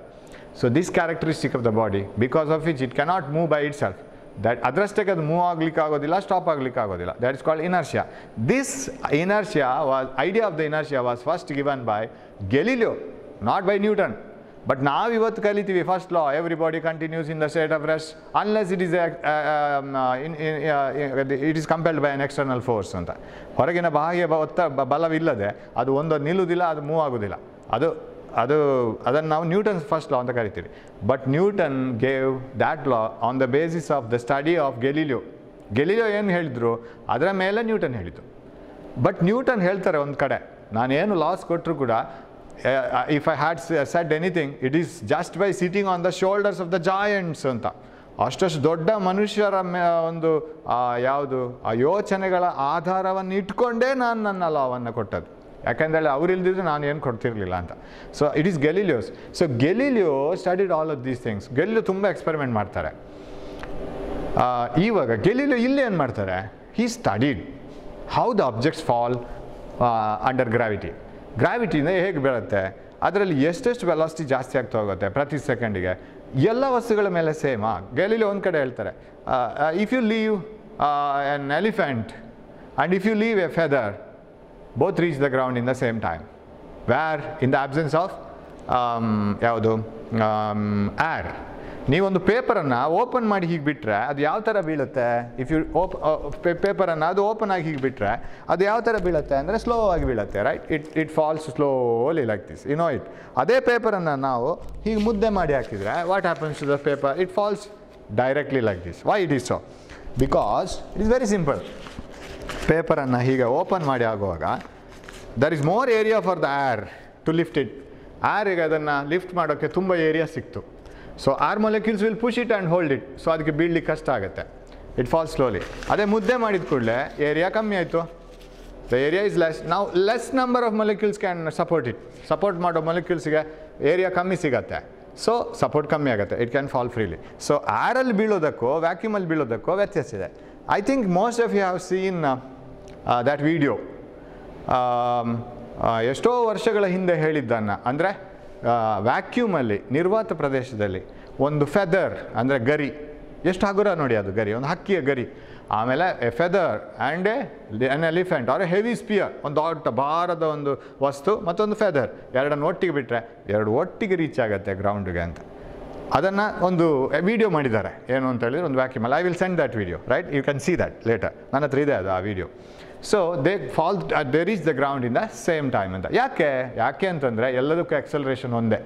So this characteristic of the body because of which it cannot move by itself. That ಅದರಷ್ಟಕ್ಕೆ ಅದು ಮೂವ್ ಆಗಲಿಕ್ಕೆ ಆಗೋದಿಲ್ಲ, ಸ್ಟಾಪ್ ಆಗಲಿಕ್ಕೆ ಆಗೋದಿಲ್ಲ. That is called inertia. This inertia was idea of the inertia was first given by Galileo, not by Newton. But ನಾವು ಇವತ್ತು ಕಲಿತೀವಿ first law, every body continues in the state of rest unless it is compelled by an external force ಅಂತ. ಹೊರಗಿನ ಬಾಹ್ಯ ಬಲವಿಲ್ಲದೆ ಅದು ಒಂದೊಂದು ನಿಲ್ಲುವುದಿಲ್ಲ, ಅದು ಮೂವ್ ಆಗೋದಿಲ್ಲ. ಅದನ್ನು ನಾವು ನ್ಯೂಟನ್ಸ್ ಫಸ್ಟ್ ಲಾ ಅಂತ ಕರಿತೀವಿ. But Newton gave that law on the basis of the study of Galileo. Galileo ಏನು ಹೇಳಿದ್ರು ಅದರ ಮೇಲೆ ನ್ಯೂಟನ್ ಹೇಳಿದ್ದು. ಬಟ್ ನ್ಯೂಟನ್ ಹೇಳ್ತಾರೆ ಒಂದು ಕಡೆ, ನಾನೇನು ಲಾಸ್ ಕೊಟ್ಟರು ಕೂಡ if I had said anything it is just by sitting on the shoulders of the giants ಅಂತ. ಅಷ್ಟಷ್ಟು ದೊಡ್ಡ ಮನುಷ್ಯರ ಒಂದು ಯಾವುದು ಆ ಯೋಚನೆಗಳ ಆಧಾರವನ್ನು ಇಟ್ಕೊಂಡೇ ನಾನು ನನ್ನ ಲಾವನ್ನು ಕೊಟ್ಟದ್ದು. ಯಾಕೆಂದರೆ ಅವ್ರು ಇಲ್ದಿದ್ರೆ ನಾನು ಏನು ಕೊಡ್ತಿರ್ಲಿಲ್ಲ ಅಂತ. So it is Galileo's. So Galileo studied all of these things. Galileo ತುಂಬ ಎಕ್ಸ್ಪೆರಿಮೆಂಟ್ ಮಾಡ್ತಾರೆ. ಇವಾಗ ಗೆಲಿಲಿಯೋ ಇಲ್ಲಿ ಏನು ಮಾಡ್ತಾರೆ, he studied how the objects fall under gravity. ಗ್ರಾವಿಟಿಯಿಂದ ಹೇಗೆ ಬೀಳುತ್ತೆ, ಅದರಲ್ಲಿ ಎಷ್ಟೆಷ್ಟು ವೆಲಾಸಿಟಿ ಜಾಸ್ತಿ ಆಗ್ತಾ ಹೋಗುತ್ತೆ ಪ್ರತಿ ಸೆಕೆಂಡಿಗೆ. ಎಲ್ಲ ವಸ್ತುಗಳ ಮೇಲೆ ಸೇಮಾ. ಗೆಲಿಲಿಯೋ ಒಂದು ಕಡೆ ಹೇಳ್ತಾರೆ, if you leave an elephant and if you leave a feather, both reach the ground in the same time. Where? In the absence of ಯಾವುದು air. ನೀವೊಂದು ಪೇಪರನ್ನು ಓಪನ್ ಮಾಡಿ ಹೀಗೆ ಬಿಟ್ಟರೆ ಅದು ಯಾವ ಥರ ಬೀಳುತ್ತೆ, ಇಫ್ ಯು ಪೇಪರನ್ನು ಅದು ಓಪನ್ ಆಗಿ ಹೀಗೆ ಬಿಟ್ಟರೆ ಅದು ಯಾವ ಥರ ಬೀಳುತ್ತೆ ಅಂದರೆ ಸ್ಲೋ ಆಗಿ ಬೀಳುತ್ತೆ, right? It falls slowly like this, you know it. ಅದೇ ಪೇಪರನ್ನು ನಾವು ಹೀಗೆ ಮುದ್ದೆ ಮಾಡಿ ಹಾಕಿದರೆ what happens to the paper? It falls directly like this. Why it is so? Because it is very simple. ಪೇಪರನ್ನು ಹೀಗೆ ಓಪನ್ ಮಾಡಿ ಆಗುವಾಗ there is more area for the air to lift it. ಏರಿಗೆ ಅದನ್ನು ಲಿಫ್ಟ್ ಮಾಡೋಕ್ಕೆ ತುಂಬ ಏರಿಯಾ ಸಿಕ್ತು. So air molecules will push it and hold it. So ಅದಕ್ಕೆ ಬೀಳಲಿಕ್ಕೆ ಕಷ್ಟ ಆಗುತ್ತೆ. It falls slowly. ಅದೇ ಮುದ್ದೆ ಮಾಡಿದ ಕೂಡಲೇ ಏರಿಯಾ ಕಮ್ಮಿ ಆಯಿತು. The area is less. ನಾವು less number of molecules can support it. Support ಮಾಡೋ ಮೊಲೆಕ್ಯೂಲ್ಸ್ಗೆ ಏರಿಯಾ ಕಮ್ಮಿ ಸಿಗುತ್ತೆ. ಸೊ ಸಪೋರ್ಟ್ ಕಮ್ಮಿ ಆಗುತ್ತೆ. It can fall freely. So ಏರಲ್ಲಿ ಬೀಳೋದಕ್ಕೂ ವ್ಯಾಕ್ಯೂಮಲ್ಲಿ ಬೀಳೋದಕ್ಕೂ ವ್ಯತ್ಯಾಸ ಇದೆ. I think most of you have seen that video. ಎಷ್ಟೋ ವರ್ಷಗಳ ಹಿಂದೆ ಹೇಳಿದ್ದನ್ನು, ಅಂದರೆ ವ್ಯಾಕ್ಯೂಮಲ್ಲಿ ನಿರ್ವಾತ ಪ್ರದೇಶದಲ್ಲಿ ಒಂದು ಫೆದರ್ ಅಂದರೆ ಗರಿ, ಎಷ್ಟು ಹಗುರ ನೋಡಿ ಅದು ಗರಿ, ಒಂದು ಹಕ್ಕಿಯ ಗರಿ. ಆಮೇಲೆ a feather and an elephant or a heavy sphere, ಒಂದು ದೊಡ್ಡ ಭಾರದ ಒಂದು ವಸ್ತು ಮತ್ತೊಂದು ಫೆದರ್, ಎರಡನ್ನು ಒಟ್ಟಿಗೆ ಬಿಟ್ಟರೆ ಎರಡು ಒಟ್ಟಿಗೆ ರೀಚ್ ಆಗುತ್ತೆ ಗ್ರೌಂಡ್ಗೆ ಅಂತ. ಅದನ್ನು ಒಂದು ವಿಡಿಯೋ ಮಾಡಿದ್ದಾರೆ. ಏನು ಅಂತ ಹೇಳಿದ್ರೆ ಒಂದು ವ್ಯಾಕ್ಯೂಮಲ್ಲಿ. I will send that video, right? You can see that later. ನನ್ನ ಹತ್ರ ಇದೆ ಅದು ಆ video. So they reach the ground in the same time ಅಂತ. ಯಾಕೆ ಅಂತಂದರೆ ಎಲ್ಲದಕ್ಕೂ ಎಕ್ಸಲರೇಷನ್ ಒಂದೇ.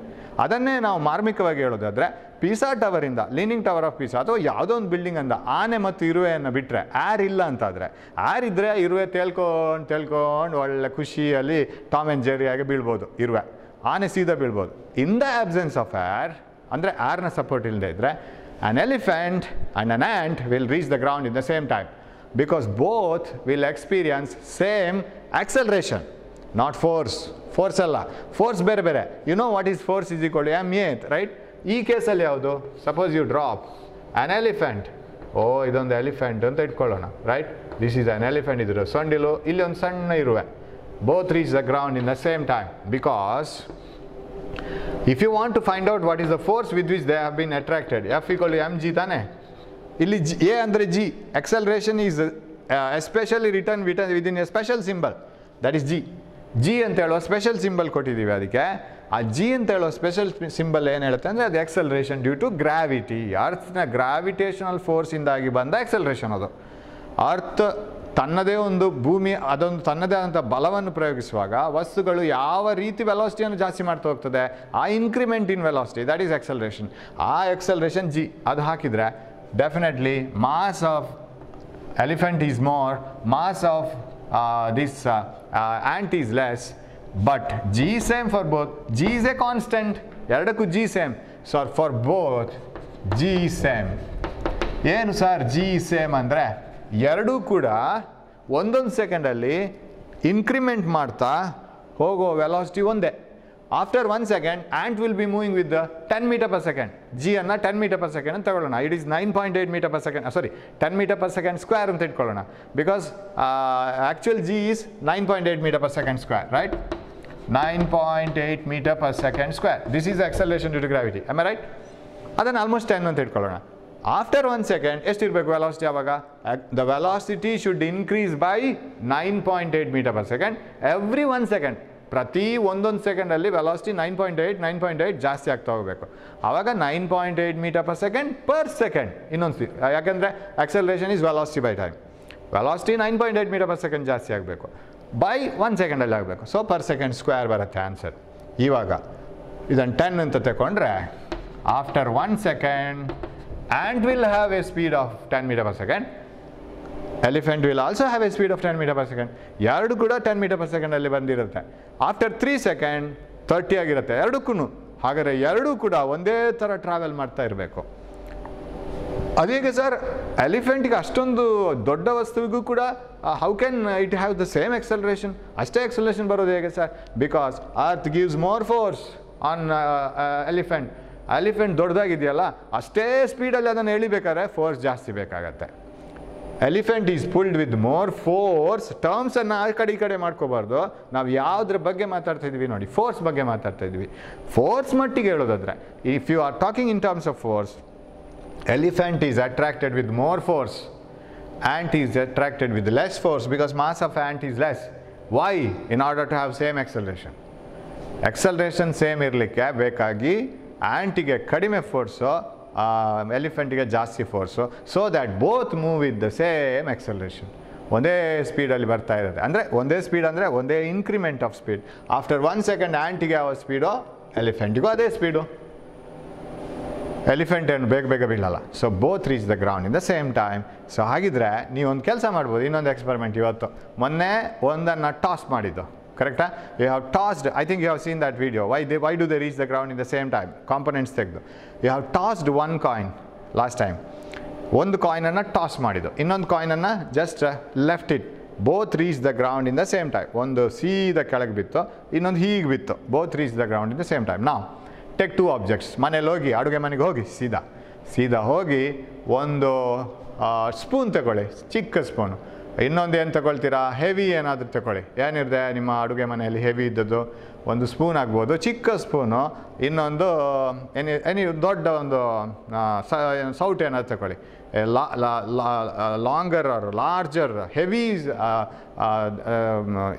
ಅದನ್ನೇ ನಾವು ಮಾರ್ಮಿಕವಾಗಿ ಹೇಳೋದಾದರೆ ಪಿಸಾ ಟವರಿಂದ, ಲೀನಿಂಗ್ ಟವರ್ ಆಫ್ ಪಿಸಾ ಅಥವಾ ಯಾವುದೋ ಒಂದು ಬಿಲ್ಡಿಂಗ್ ಅಂದ ಆನೆ ಮತ್ತು ಇರುವೆಯನ್ನು ಬಿಟ್ಟರೆ, ಏರ್ ಇಲ್ಲ ಅಂತಾದರೆ, ಏರ್ ಇದ್ದರೆ ಇರುವೆ ತೇಲ್ಕೊಂಡು ಒಳ್ಳೆ ಖುಷಿಯಲ್ಲಿ ಟಾಮ್ ಆ್ಯಂಡ್ ಜೆರಿಯಾಗಿ ಬೀಳ್ಬೋದು ಇರುವೆ. ಆನೆ ಸೀದಾ ಬೀಳ್ಬೋದು. In the absence of air, ಅಂದರೆ ಏರ್ನ ಸಪೋರ್ಟ್ ಇಲ್ಲದೆ ಇದ್ದರೆ, an elephant and an ant will reach the ground in the same time because both will experience same acceleration, not force. Force ಅಲ್ಲ, ಫೋರ್ಸ್ ಬೇರೆ ಬೇರೆ. You know what is force is equal to ma, right? ಈ ಕೇಸಲ್ಲಿ ಯಾವುದು? Suppose you drop an elephant. ಇದೊಂದು ಎಲಿಫೆಂಟ್ ಅಂತ ಇಟ್ಕೊಳ್ಳೋಣ, right? This is an elephant. ಇದ್ರು ಸೊಂಡಿಲು, ಇಲ್ಲಿ ಒಂದು ಸಣ್ಣ ಇರುವೆ. both reach the ground in the same time because if you want to find out what is the force with which they have been attracted, F equal to mg ತಾನೆ. ಇಲ್ಲಿ a ಅಂದರೆ g. acceleration is especially written within a special symbol, that is g ಅಂತ ಹೇಳುವ ಸ್ಪೆಷಲ್ ಸಿಂಬಲ್ ಕೊಟ್ಟಿದ್ದೀವಿ ಅದಕ್ಕೆ. ಆ g ಅಂತ ಹೇಳುವ ಸ್ಪೆಷಲ್ ಸಿಂಬಲ್ ಏನು ಹೇಳುತ್ತೆ ಅಂದರೆ ಅದು ಎಕ್ಸಲರೇಷನ್ ಡ್ಯೂ ಟು ಗ್ರಾವಿಟಿ. ಅರ್ಥನ ಗ್ರಾವಿಟೇಷನಲ್ ಫೋರ್ಸಿಂದಾಗಿ ಬಂದ ಎಕ್ಸಲರೇಷನ್ ಅದು. ಅರ್ತ್ ತನ್ನದೇ ಒಂದು ಭೂಮಿ, ಅದೊಂದು ತನ್ನದೇ ಆದಂಥ ಬಲವನ್ನು ಪ್ರಯೋಗಿಸುವಾಗ ವಸ್ತುಗಳು ಯಾವ ರೀತಿ ವೆಲಾಸಿಟಿಯನ್ನು ಜಾಸ್ತಿ ಮಾಡ್ತಾ ಹೋಗ್ತದೆ, ಆ increment in velocity, that is acceleration. ಆ ಎಕ್ಸಲರೇಷನ್ g. ಅದು ಹಾಕಿದರೆ definitely mass of elephant is more, mass of this ant is less, but g is same for both. g is a constant. ಎರಡಕ್ಕೂ g same. So for both g is same. ಏನು ಸರ್ g is same ಅಂದರೆ ಎರಡೂ ಕೂಡ ಒಂದೊಂದು ಸೆಕೆಂಡಲ್ಲಿ ಇನ್ಕ್ರಿಮೆಂಟ್ ಮಾಡ್ತಾ ಹೋಗೋ ವೆಲಾಸಿಟಿ ಒಂದೇ. After 1 second ant will be moving with the 10 meter per second. g ಅನ್ನು 10 meter per second ಅಂತ ತಗೊಳ್ಳೋಣ. It is 9.8 meter per second, 10 meter per second square ಅಂತ ಇಟ್ಕೊಳ್ಳೋಣ. Because actual g is 9.8 meter per second square, right? 9.8 meter per second square. This is acceleration due to gravity. Am I right? ಅದನ್ನು ಆಲ್ಮೋಸ್ಟ್ 10 ಅಂತ ಇಟ್ಕೊಳ್ಳೋಣ. ಆಫ್ಟರ್ 1 second ಎಷ್ಟಿರಬೇಕು ವೆಲಾಸಿಟಿ ಆವಾಗ? The velocity should increase by 9.8 meter per second every 1 second. ಪ್ರತಿ ಒಂದೊಂದು ಸೆಕೆಂಡಲ್ಲಿ ವೆಲಾಸಿಟಿ 9.8 ಜಾಸ್ತಿ ಆಗ್ತಾ ಹೋಗಬೇಕು. ಆವಾಗ 9.8 meter per second per second. ಇನ್ನೊಂದು ಯಾಕೆಂದರೆ acceleration is velocity by time. Velocity 9.8 meter per second ಜಾಸ್ತಿ ಆಗಬೇಕು, ಬೈ 1 secondಲ್ಲಿ ಆಗಬೇಕು. ಸೊ ಪರ್ ಸೆಕೆಂಡ್ ಸ್ಕ್ವೇರ್ ಬರುತ್ತೆ ಆನ್ಸರ್. ಇವಾಗ ಇದನ್ನು 10 ಅಂತ ತಗೊಂಡ್ರೆ after 1 second ant will have a speed of 10 meter per second. Elephant will also have a speed of 10 metre per second. ಎರಡು ಕೂಡ 10 ಮೀಟರ್ ಪರ್ ಸೆಕೆಂಡಲ್ಲಿ ಬಂದಿರುತ್ತೆ. ಆಫ್ಟರ್ 3 ಸೆಕೆಂಡ್ 30 ಆಗಿರುತ್ತೆ ಎರಡಕ್ಕೂ. ಹಾಗಾದರೆ ಎರಡೂ ಕೂಡ ಒಂದೇ ಥರ ಟ್ರಾವೆಲ್ ಮಾಡ್ತಾ ಇರಬೇಕು. ಅದೇಗೆ ಸರ್, ಎಲಿಫೆಂಟಿಗೆ ಅಷ್ಟೊಂದು ದೊಡ್ಡ ವಸ್ತುವಿಗೂ ಕೂಡ how can it have the same acceleration? ಅಷ್ಟೇ ಎಕ್ಸಲರೇಷನ್ ಬರೋದು ಹೇಗೆ sir? Because earth gives more force on elephant. Elephant ದೊಡ್ಡದಾಗಿದೆಯಲ್ಲ, ಅಷ್ಟೇ ಸ್ಪೀಡಲ್ಲಿ ಅದನ್ನು ಎಳಿಬೇಕಾದ್ರೆ ಫೋರ್ಸ್ ಜಾಸ್ತಿ ಬೇಕಾಗತ್ತೆ. Elephant is pulled with more force. ಟರ್ಮ್ಸನ್ನು ಆ ಕಡೆ ಈ ಕಡೆ ಮಾಡ್ಕೋಬಾರ್ದು. ನಾವು ಯಾವುದ್ರ ಬಗ್ಗೆ ಮಾತಾಡ್ತಾ ಇದ್ವಿ ನೋಡಿ, ಫೋರ್ಸ್ ಬಗ್ಗೆ ಮಾತಾಡ್ತಾ ಇದ್ವಿ. ಫೋರ್ಸ್ ಮಟ್ಟಿಗೆ ಹೇಳೋದಾದ್ರೆ, if you are talking in terms of force, elephant is attracted with more force, ant is attracted with less force because mass of ant is less. Why? In order to have same acceleration. Acceleration same ಇರಲಿಕ್ಕೆ ಬೇಕಾಗಿ ಆಂಟಿಗೆ ಕಡಿಮೆ ಫೋರ್ಸು, ಎಲಿಫೆಂಟಿಗೆ ಜಾಸ್ತಿ force, so that both move with the same acceleration. ಒಂದೇ ಸ್ಪೀಡಲ್ಲಿ ಬರ್ತಾ ಇರುತ್ತೆ. ಅಂದರೆ ಒಂದೇ ಸ್ಪೀಡ್ ಅಂದರೆ ಒಂದೇ increment of speed. After 1 second ಆಂಟಿಗೆ ಯಾವ ಸ್ಪೀಡೋ ಎಲಿಫೆಂಟಿಗೂ ಅದೇ ಸ್ಪೀಡು. ಎಲಿಫೆಂಟ್ ಏನು ಬೇಗ ಬೇಗ ಬೀಳಲ್ಲ. So both reach the ground in the same time. So ಹಾಗಿದ್ರೆ ನೀವೊಂದು ಕೆಲಸ ಮಾಡ್ಬೋದು. ಇನ್ನೊಂದು ಎಕ್ಸ್ಪೆರಿಮೆಂಟ್ ಇವತ್ತು ಮೊನ್ನೆ ಒಂದನ್ನು ಟಾಸ್ ಮಾಡಿದ್ದು, ಕರೆಕ್ಟಾ? You have tossed, I think you have seen that video. Why do they reach the ground in the same time? Components ತೆಗೆದು you have tossed 1 coin last time. ಒಂದು ಕಾಯಿನನ್ನು ಟಾಸ್ ಮಾಡಿದ್ದು, ಇನ್ನೊಂದು ಕಾಯಿನನ್ನು just left it. Both reach the ground in the same time. ಒಂದು ಸೀದಾ ಕೆಳಗೆ ಬಿತ್ತು, ಇನ್ನೊಂದು ಹೀಗೆ ಬಿತ್ತು. Both reach the ground in the same time. ನಾವು ಟೇಕ್ 2 ಆಬ್ಜೆಕ್ಟ್ಸ್. ಮನೇಲಿ ಹೋಗಿ, ಅಡುಗೆ ಮನೆಗೆ ಹೋಗಿ ಸೀದಾ ಹೋಗಿ ಒಂದು ಸ್ಪೂನ್ ತಗೊಳ್ಳಿ, ಚಿಕ್ಕ ಸ್ಪೂನು. ಇನ್ನೊಂದು ಏನು ತಗೊಳ್ತೀರಾ? ಹೆವಿ ಏನಾದರೂ ತಗೊಳ್ಳಿ. ಏನಿದೆ ನಿಮ್ಮ ಅಡುಗೆ ಮನೆಯಲ್ಲಿ ಹೆವಿ ಇದ್ದದ್ದು? ಒಂದು ಸ್ಪೂನ್ ಆಗ್ಬೋದು, ಚಿಕ್ಕ ಸ್ಪೂನು. ಇನ್ನೊಂದು ಎನಿ ದೊಡ್ಡ ಒಂದು ಸೌಟ್ ಏನಾದ್ರು ತಗೊಳ್ಳಿ. Longer or larger heavy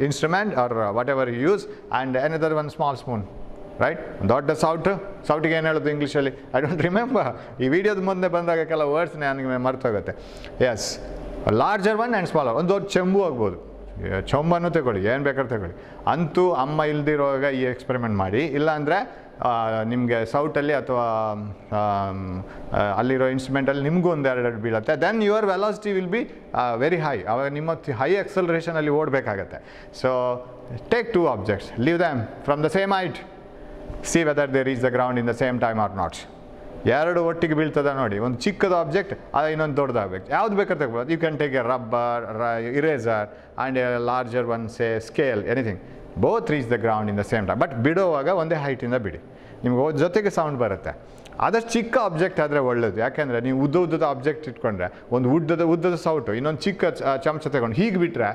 instrument or whatever you use, and another one small spoon. Right? ದೊಡ್ಡ ಸೌಟಿಗೆ ಏನು ಹೇಳೋದು ಇಂಗ್ಲೀಷಲ್ಲಿ? I don't remember. ಈ ವಿಡಿಯೋದ ಮುಂದೆ ಬಂದಾಗ ಕೆಲವು ವರ್ಡ್ಸ್ ನನಗೆ ಮರ್ತೋಗುತ್ತೆ. Yes, larger one and smaller. ಒಂದು ದೊಡ್ಡ ಚೆಂಬು ಆಗ್ಬೋದು, ಚೊಂಬನ್ನು ತಗೊಳ್ಳಿ, ಏನು ಬೇಕಾದ್ರೂ ತಗೊಳ್ಳಿ. ಅಂತೂ ಅಮ್ಮ ಇಲ್ದಿರುವಾಗ ಈ ಎಕ್ಸ್ಪೆರಿಮೆಂಟ್ ಮಾಡಿ. ಇಲ್ಲಾಂದರೆ ನಿಮಗೆ ಸೌಟಲ್ಲಿ ಅಥವಾ ಅಲ್ಲಿರೋ ಇನ್ಸ್ಟ್ರುಮೆಂಟಲ್ಲಿ ನಿಮಗೂ ಒಂದು 2 ಬೀಳುತ್ತೆ. Then your velocity will be very high. ಆವಾಗ ನಿಮ್ಮ ಹೈ ಎಕ್ಸಲರೇಷನಲ್ಲಿ ಓಡಬೇಕಾಗತ್ತೆ. So take 2 objects, leave them from the same height, see whether they reach the ground in the same time or not. ಎರಡು ಒಟ್ಟಿಗೆ ಬೀಳ್ತದ ನೋಡಿ. ಒಂದು ಚಿಕ್ಕದು ಆಬ್ಜೆಕ್ಟ್, ಇನ್ನೊಂದು ದೊಡ್ಡದಾಗಬೇಕು. ಯಾವ್ದು ಬೇಕಾದ್ರೆ ತಗೋಬೋದು. You can take a rubber, eraser and a larger one, say scale, anything. Both reach the ground in the same time. But ಬಿಡೋವಾಗ ಒಂದೇ ಹೈಟಿಂದ ಬಿಡಿ, ನಿಮ್ಗೆ ಜೊತೆಗೆ ಸೌಂಡ್ ಬರುತ್ತೆ. ಆದಷ್ಟು ಚಿಕ್ಕ ಆಬ್ಜೆಕ್ಟ್ ಆದರೆ ಒಳ್ಳೆಯದು. ಯಾಕೆಂದರೆ ನೀವು ಉದ್ದದ ಆಬ್ಜೆಕ್ಟ್ ಇಟ್ಕೊಂಡ್ರೆ, ಒಂದು ಉದ್ದದ ಸೌಟು, ಇನ್ನೊಂದು ಚಿಕ್ಕ ಚಮಚ ತಗೊಂಡು ಹೀಗೆ ಬಿಟ್ಟರೆ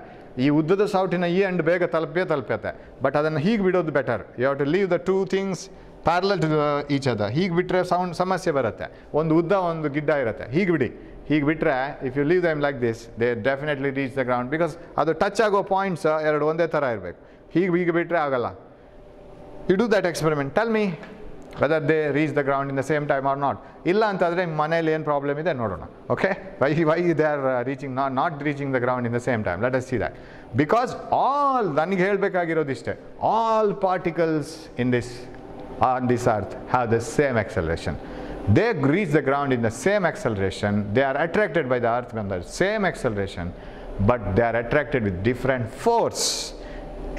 ಈ ಉದ್ದದ ಸೌಟಿನ ಈ ಎಂಡ್ ಬೇಗ ತಲುಪುತ್ತೆ. ಬಟ್ ಅದನ್ನು ಹೀಗೆ ಬಿಡೋದು better. You have to leave the 2 things parallel to each other. ಹೀಗೆ ಬಿಟ್ಟರೆ ಸೌಂಡ್ ಸಮಸ್ಯೆ ಬರುತ್ತೆ. ಒಂದು ಉದ್ದ ಒಂದು ಗಿಡ್ಡ ಇರುತ್ತೆ, ಹೀಗೆ ಬಿಡಿ. ಹೀಗೆ ಬಿಟ್ಟರೆ if you leave them like this, they definitely reach the ground. Because ಅದು ಟಚ್ ಆಗೋ ಪಾಯಿಂಟ್ಸ್ ಎರಡು ಒಂದೇ ಥರ ಇರಬೇಕು. ಹೀಗೆ ಬಿಟ್ಟರೆ ಆಗಲ್ಲ. You do that experiment, tell me whether they reach the ground in the same time or not. ಇಲ್ಲ ಅಂತಂದರೆ ನಿಮ್ಮ ಮನೇಲಿ ಏನು ಪ್ರಾಬ್ಲಮ್ ಇದೆ ನೋಡೋಣ. Okay, why they are not reaching the ground in the same time? Let us see that. Because ನನಗೆ ಹೇಳಬೇಕಾಗಿರೋದಿಷ್ಟೇ, all particles in this earth have the same acceleration. They reach the ground in the same acceleration. They are attracted by the earth with the same acceleration, but they are attracted with different force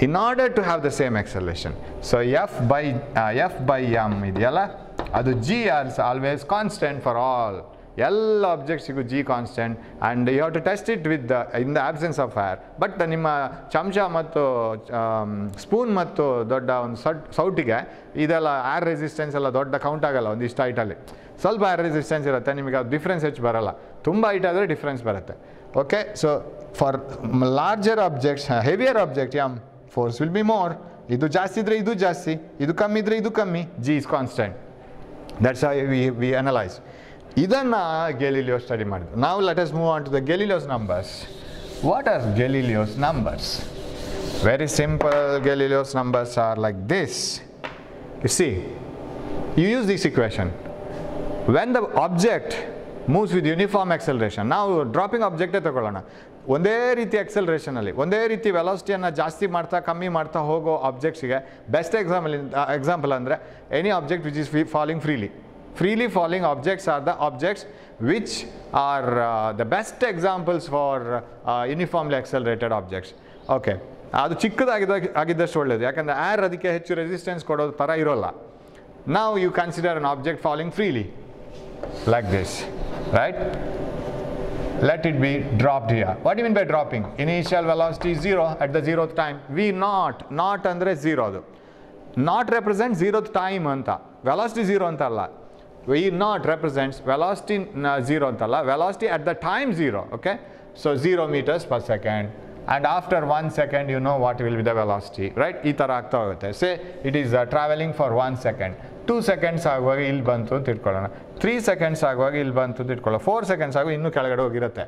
in order to have the same acceleration. So F by m ಇದೆಯಲ್ಲ, ಅದು G is always constant for all. ಎಲ್ಲ ಆಬ್ಜೆಕ್ಟ್ಸಿಗೂ G constant. And you have to test it with in the absence of air. But ನಿಮ್ಮ ಚಮಚ ಮತ್ತು ಸ್ಪೂನ್ ಮತ್ತು ದೊಡ್ಡ ಒಂದು ಸೌಟಿಗೆ ಇದೆಲ್ಲ ಏರ್ ರೆಸಿಸ್ಟೆನ್ಸ್ ಎಲ್ಲ ದೊಡ್ಡ ಕೌಂಟ್ ಆಗಲ್ಲ. ಒಂದಿಷ್ಟು ಹೈಟಲ್ಲಿ ಸ್ವಲ್ಪ ಏರ್ ರೆಸಿಸ್ಟೆನ್ಸ್ ಇರುತ್ತೆ, ನಿಮಗೆ ಅದು ಡಿಫ್ರೆನ್ಸ್ ಹೆಚ್ಚು ಬರಲ್ಲ. ತುಂಬ ಹೈಟ್ ಆದರೆ ಡಿಫ್ರೆನ್ಸ್ ಬರುತ್ತೆ. Okay, so for larger objects, heavier object, force will be more. ಇದು ಜಾಸ್ತಿ ಇದ್ದರೆ ಇದು ಜಾಸ್ತಿ, ಇದು ಕಮ್ಮಿ ಇದ್ದರೆ ಇದು ಕಮ್ಮಿ. G is constant. That's how we analyze. ಇದನ್ನು Galileo ಸ್ಟಡಿ ಮಾಡಿದ್ರು. Now let us move on to the Galileo's numbers. What are Galileo's numbers? Very simple. Galileo's numbers are like this. You see, you use this equation. When the object moves with uniform acceleration, ನಾವು ಡ್ರಾಪಿಂಗ್ ಆಬ್ಜೆಕ್ಟೇ ತಗೊಳ್ಳೋಣ. ಒಂದೇ ರೀತಿ ಎಕ್ಸಲರೇಷನಲ್ಲಿ, ಒಂದೇ ರೀತಿ ವೆಲಾಸಿಟಿಯನ್ನು ಜಾಸ್ತಿ ಮಾಡ್ತಾ ಕಮ್ಮಿ ಮಾಡ್ತಾ ಹೋಗೋ ಆಬ್ಜೆಕ್ಟ್ಸಿಗೆ ಬೆಸ್ಟ್ ಎಕ್ಸಾಂಪಲ್ ಅಂದರೆ any object which is falling freely. Freely falling objects are the objects which are the best examples for uniformly accelerated objects. Okay, ಅದು ಚಿಕ್ಕದಾಗಿದ್ದಷ್ಟು ಒಳ್ಳೆಯದು, ಯಾಕಂದರೆ ಏರ್ ಅದಕ್ಕೆ ಹೆಚ್ಚು ರೆಸಿಸ್ಟೆನ್ಸ್ ಕೊಡೋದು ಥರ ಇರೋಲ್ಲ. Now you consider an object falling freely like this, right? Let it be dropped here. What do you mean by dropping? Initial velocity is 0 at the 0th time. V naught, not ಅಂದರೆ 0 ಅದು. Not represents 0th time anta. Velocity 0 antalla. V naught represents velocity 0 antalla. Velocity at the time 0. Okay. So 0 meters per second. And after 1 second, you know what will be the velocity, right? Ee tara aagta hogutte. Say it is traveling for 1 second. 2 seconds aguvaga ಇಲ್ಲಿ ಬಂತು ಅಂತ ಇಟ್ಕೊಳ್ಳೋಣ. 3 seconds aguvaga ಇಲ್ಲಿ ಬಂತು ಅಂತ ಇಟ್ಕೊಳ್ಳೋಣ. 4 seconds aguvaga ಇನ್ನೂ ಕೆಳಗಡೆ ಹೋಗಿರುತ್ತೆ.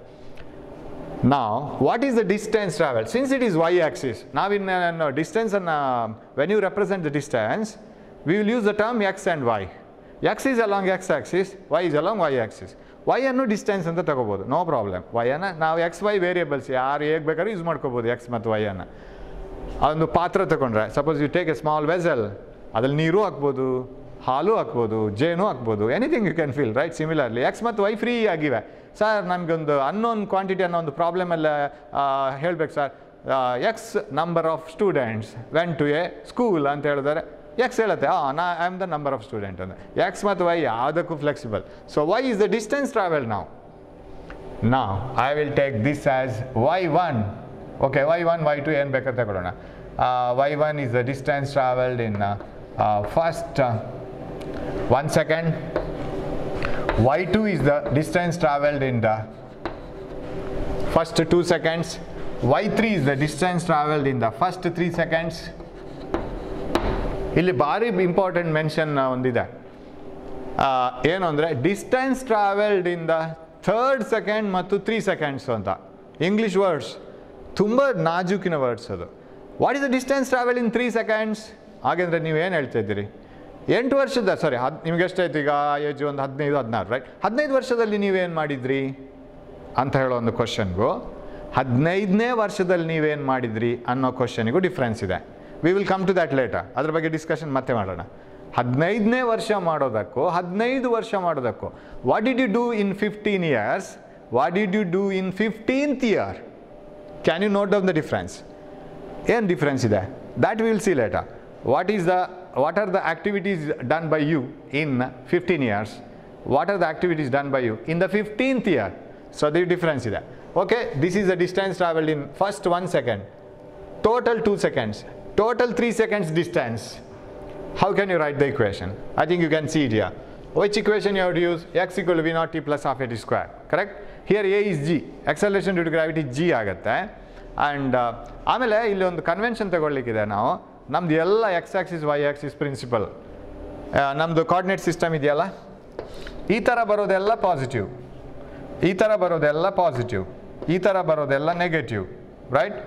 Now, what is the distance traveled? Since it is y-axis, now in distance, and when you represent the distance, we will use the term x and y. X is along x-axis, y is along y-axis. Y ಅನ್ನೋ ಡಿಸ್ಟೆನ್ಸ್ ಅಂತ ತಗೋಬೋದು, ನೋ ಪ್ರಾಬ್ಲಮ್. y ಅನ್ನು ನಾವು ಎಕ್ಸ್ ವೈ ವೇರಿಯೇಬಲ್ಸ್ ಯಾರು ಹೇಗೆ ಬೇಕಾದ್ರೂ ಯೂಸ್ ಮಾಡ್ಕೋಬೋದು ಎಕ್ಸ್ ಮತ್ತು ವೈ ಅನ್ನು. ಅದೊಂದು ಪಾತ್ರ ತಗೊಂಡ್ರೆ, suppose you take a small vessel, ಅದ್ರಲ್ಲಿ ನೀರು ಹಾಕ್ಬೋದು, ಹಾಲು ಹಾಕ್ಬೋದು, ಜೇನು ಹಾಕ್ಬೋದು, anything you can fill, right? Similarly X ಮತ್ತು ವೈ ಫ್ರೀ ಆಗಿವೆ. ಸರ್ ನನಗೊಂದು ಅನ್ನೋನ್ ಕ್ವಾಂಟಿಟಿ ಅನ್ನೋ ಒಂದು ಪ್ರಾಬ್ಲಮೆಲ್ಲ ಹೇಳಬೇಕು sir, X number of students went to a school ಅಂತ ಹೇಳಿದರೆ ಎಕ್ಸ್ ಹೇಳುತ್ತೆ I am the number of student ಅಂತ. ಎಕ್ಸ್ ಮತ್ತು ವೈ ಯಾವುದಕ್ಕೂ flexible. So Y is the distance travel ನಾವು. I will take this as y1. Okay, y1 y2 ಏನು ಬೇಕಾದ್ರೆ ತಗೊಳ್ಳೋಣ. y1 is the distance traveled in first 1 second. y2 is the distance traveled in the first 2 seconds. y3 is the distance traveled in the first 3 seconds. ಇಲ್ಲಿ ಭಾರಿ ಇಂಪಾರ್ಟೆಂಟ್ ಮೆನ್ಷನ್ ಒಂದಿದೆ, ಏನು ಅಂದರೆ distance travelled in the 3rd second ಮತ್ತು 3 seconds ಅಂತ. ಇಂಗ್ಲೀಷ್ ವರ್ಡ್ಸ್, ತುಂಬ ನಾಜೂಕಿನ ವರ್ಡ್ಸ್ ಅದು. What is the distance travel in 3 seconds? ಹಾಗೆಂದರೆ ನೀವೇನು ಹೇಳ್ತಾ ಇದ್ದೀರಿ? 8 ವರ್ಷದ, ಸಾರಿ, ನಿಮ್ಗೆ ಎಷ್ಟಾಯ್ತು ಈಗ ಏಜ್? ಒಂದು 15-16, ರೈಟ್? 15 ವರ್ಷದಲ್ಲಿ ನೀವೇನು ಮಾಡಿದ್ರಿ ಅಂತ ಹೇಳೋ ಒಂದು ಕ್ವಶನ್ಗೂ 15ನೇ ವರ್ಷದಲ್ಲಿ ನೀವೇನು ಮಾಡಿದ್ರಿ ಅನ್ನೋ ಕ್ವಶನಿಗೂ ಡಿಫ್ರೆನ್ಸ್ ಇದೆ. We will come to that later. ಅದ್ರ ಬಗ್ಗೆ ಡಿಸ್ಕಷನ್ ಮತ್ತೆ ಮಾಡೋಣ. 15ನೇ ವರ್ಷ ಮಾಡೋದಕ್ಕೂ 15 ವರ್ಷ ಮಾಡೋದಕ್ಕೂ, what did you do in 15 years? What did you do in 15th year? Can you note down the difference? ಏನು ಡಿಫ್ರೆನ್ಸ್ ಇದೆ? That we will see later. what are the activities done by you in 15 years? What are the activities done by you in the 15th year? So the difference is there. Okay, this is the distance traveled in first 1 second, total 2 seconds, total 3 seconds distance. How can you write the equation? I think you can see it here. Which equation you have to use? X equal to v naught t plus half a t square, correct? Here a is g, acceleration due to gravity g ಆಗುತ್ತೆ. ಆ್ಯಂಡ್ ಆಮೇಲೆ ಇಲ್ಲಿ ಒಂದು ಕನ್ವೆನ್ಷನ್ ತಗೊಳ್ಳಿಕ್ಕಿದೆ. ನಾವು ನಮ್ದು ಎಲ್ಲ X axis Y axis principal, ನಮ್ಮದು ಕೋಆರ್ಡಿನೇಟ್ ಸಿಸ್ಟಮ್ ಇದೆಯಲ್ಲ, ಈ ಥರ ಬರೋದೆಲ್ಲ ಪಾಸಿಟಿವ್, ಈ ಥರ ಬರೋದೆಲ್ಲ ಪಾಸಿಟಿವ್, ಈ ಥರ ಬರೋದೆಲ್ಲ negative, right?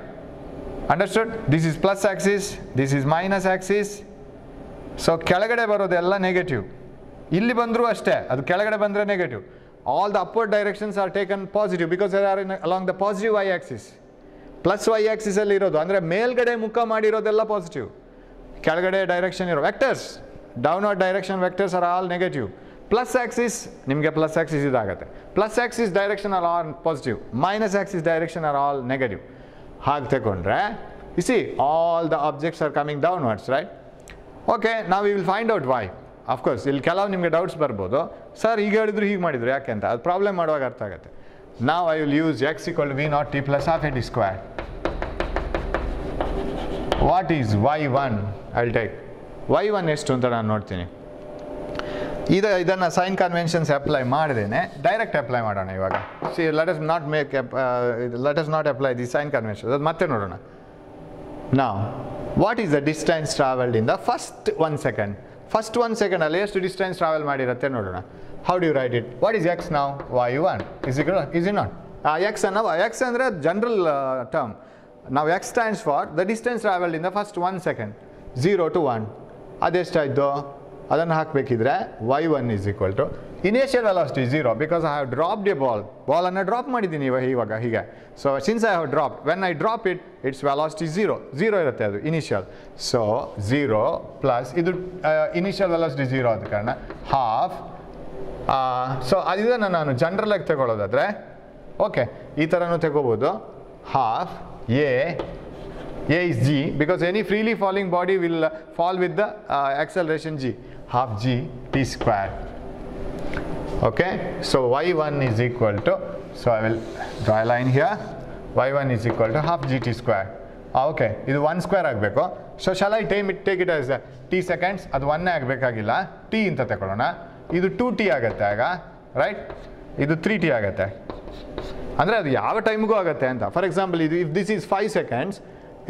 Understood? This is plus axis, this is minus axis. So ಕೆಳಗಡೆ ಬರೋದೆಲ್ಲ ನೆಗೆಟಿವ್, ಇಲ್ಲಿ ಬಂದರೂ ಅಷ್ಟೇ, ಅದು ಕೆಳಗಡೆ ಬಂದರೆ negative. All the upward directions are taken positive because they are in along the positive Y axis. Plus Y ಆಕ್ಸಿಸಲ್ಲಿ ಇರೋದು ಅಂದರೆ ಮೇಲ್ಗಡೆ ಮುಖ ಮಾಡಿರೋದೆಲ್ಲ ಪಾಸಿಟಿವ್, ಕೆಳಗಡೆ ಡೈರೆಕ್ಷನ್ ಇರೋ vectors, downward direction vectors are all negative. Plus axis ನಿಮಗೆ ಪ್ಲಸ್ ಆಕ್ಸಿಸ್ ಇದಾಗುತ್ತೆ, plus Axis direction are all positive, minus axis direction are all negative. ಹಾಗೆ ತಗೊಂಡ್ರೆ you see all the objects are coming downwards, right? Okay, ನಾವು we will find out why. Of course ಇಲ್ಲಿ ಕೆಲವು ನಿಮಗೆ ಡೌಟ್ಸ್ ಬರ್ಬೋದು, ಸರ್ ಹೀಗೆ ಹೇಳಿದ್ರು ಹೀಗೆ ಮಾಡಿದ್ರು ಯಾಕೆ ಅಂತ. ಅದು ಪ್ರಾಬ್ಲಮ್ ಮಾಡುವಾಗ ಅರ್ಥ ಆಗುತ್ತೆ. Now I will use x equal to v naught t plus half a t square. What is y1? I will take y1 ಎಷ್ಟು ಅಂತ ನಾನು ನೋಡ್ತೀನಿ. ಇದನ್ನು ಸೈನ್ ಕನ್ವೆನ್ಷನ್ಸ್ ಅಪ್ಲೈ ಮಾಡಿದೇನೆ ಡೈರೆಕ್ಟ್ ಅಪ್ಲೈ ಮಾಡೋಣ ಇವಾಗ. See let us not apply the sign conventions. ಅದು ಮತ್ತೆ ನೋಡೋಣ. Now what is the distance travelled in the first 1 second? First 1 second ಅಲ್ಲಿ ಎಷ್ಟು ಡಿಸ್ಟೆನ್ಸ್ ಟ್ರಾವೆಲ್ ಮಾಡಿರುತ್ತೆ ನೋಡೋಣ. How do you write it? What is x now? y1 is it not? X ಅಂದರೆ general term. Now x stands for the distance travelled in the first 1 second, 0 to 1. ಅದೆಷ್ಟಾಯಿತು? ಅದನ್ನು ಹಾಕಬೇಕಿದ್ರೆ y1 is equal to initial velocity 0 because I have dropped a ball. ಬಾಲನ್ನು ಡ್ರಾಪ್ ಮಾಡಿದ್ದೀನಿ ಇವಾಗ ಹೀಗೆ. So since I have dropped, when I drop it, its velocity 0 ಇರುತ್ತೆ ಅದು ಇನಿಷಿಯಲ್. So 0 ಪ್ಲಸ್ ಇದು ಇನಿಷಿಯಲ್ ವೆಲಾಸಿಟಿ 0 ಆದ ಕಾರಣ ಹಾಫ್ ಸೊ ಇದನ್ನು ನಾನು ಜನರಲ್ ಆಗಿ ತಗೊಳ್ಳೋದಾದರೆ ಓಕೆ ಈ ಥರನೂ ತಗೋಬೋದು. half a is g because any freely falling body will fall with the acceleration g, half g t square. Okay, so y1 is equal to, so I will draw a line here, y1 is equal to half gt square. Okay, ಇದು 1 square ಆಗಬೇಕು. So shall I take it as t seconds, ಅದು 1 ಆಗಬೇಕಾಗಿಲ್ಲ, t ಅಂತ ತಗೊಳ್ಳೋಣ. ಇದು 2t ಆಗುತ್ತೆ ಆಗ, ರೈಟ್, ಇದು 3t ಆಗುತ್ತೆ. ಅಂದರೆ ಅದು ಯಾವ ಟೈಮ್ಗೂ ಆಗುತ್ತೆ ಅಂತ. ಫಾರ್ ಎಕ್ಸಾಂಪಲ್ ಇದು ಇಫ್ ದಿಸ್ ಈಸ್ 5 seconds,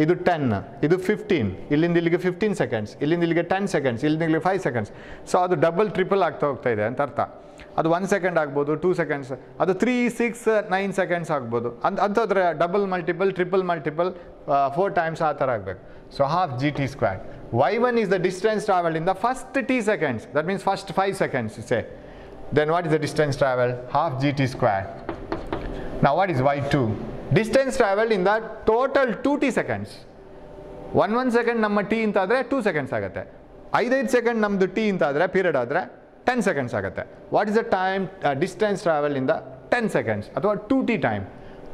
ಇದು 10, ಇದು 15, ಇಲ್ಲಿಂದ ಇಲ್ಲಿಗೆ 15 seconds, ಇಲ್ಲಿಂದ ಇಲ್ಲಿಗೆ 10 seconds, ಇಲ್ಲಿಂದ ಇಲ್ಲಿಗೆ 5 seconds. ಸೊ ಅದು ಡಬಲ್ ಟ್ರಿಪಲ್ ಆಗ್ತಾ ಹೋಗ್ತಾ ಇದೆ ಅಂತ ಅರ್ಥ. ಅದು 1 second ಆಗ್ಬೋದು, 2 seconds, ಅದು 3, 6, 9 seconds ಆಗ್ಬೋದು. ಅಂಥದ್ರೆ double multiple, triple multiple, 4 times ಆ ಥರ ಆಗಬೇಕು. So half gt square. y1 is the distance travelled in the first t seconds, that means first 5 seconds say. Then what is the distance travelled? Half gt square. Now what is y2? Distance travelled in the total 2t seconds. 1 second ನಮ್ಮ t ಅಂತ ಆದರೆ 2 seconds ಆಗುತ್ತೆ. 5 ಸೆಕೆಂಡ್ ನಮ್ಮದು t ಅಂತ ಆದರೆ ಪೀರಿಯಡ್ ಆದರೆ 10 seconds ಆಗುತ್ತೆ. What is the time distance travel in the 10 seconds ಅಥವಾ 2t ಟೈಮ್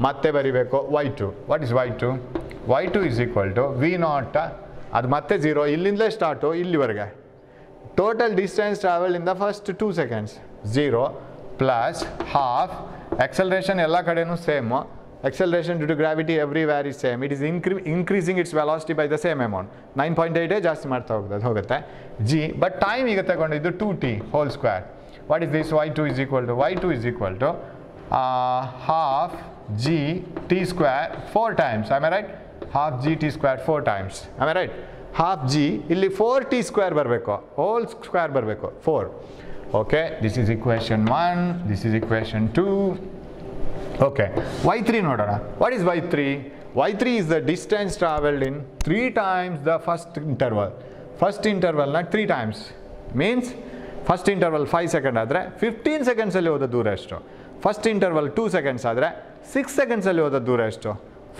ಮತ್ತೆ ಬರಿಬೇಕು y2. What is y2? y2 is equal to v0, ಅದು ಮತ್ತೆ 0, ಇಲ್ಲಿಂದಲೇ ಸ್ಟಾರ್ಟು ಇಲ್ಲಿವರೆಗೆ. Total distance travel in the first 2 seconds 0 plus half acceleration ಎಲ್ಲ ಕಡೆನೂ same. acceleration due to gravity everywhere is same. It is increasing its velocity by the same amount. 9.8 ಜಾಸ್ತಿ ಮಾಡ್ತಾ ಹೋಗುತ್ತೆ g, but time ಈಗ ತಗೊಂಡಿದ್ದು 2t whole square. What is this? y2 is equal to half g t square 4 times. Am I right? half g t square 4 times. Am I right? half g ಇಲ್ಲಿ 4t square ಬರಬೇಕು, whole square ಬರಬೇಕು 4. Okay, this is equation 1, this is equation 2. Okay, y3 ನೋಡೋಣ. What is y3? y3 is the distance travelled in 3 times the first interval. First interval ನ 3 times means first interval 5 seconds ಆದರೆ 15 seconds ಅಲ್ಲಿ ಹೋದ ದೂರ ಎಷ್ಟು. ಫಸ್ಟ್ ಇಂಟರ್ವಲ್ 2 seconds ಆದರೆ 6 seconds ಅಲ್ಲಿ ಹೋದ ದೂರ ಎಷ್ಟು.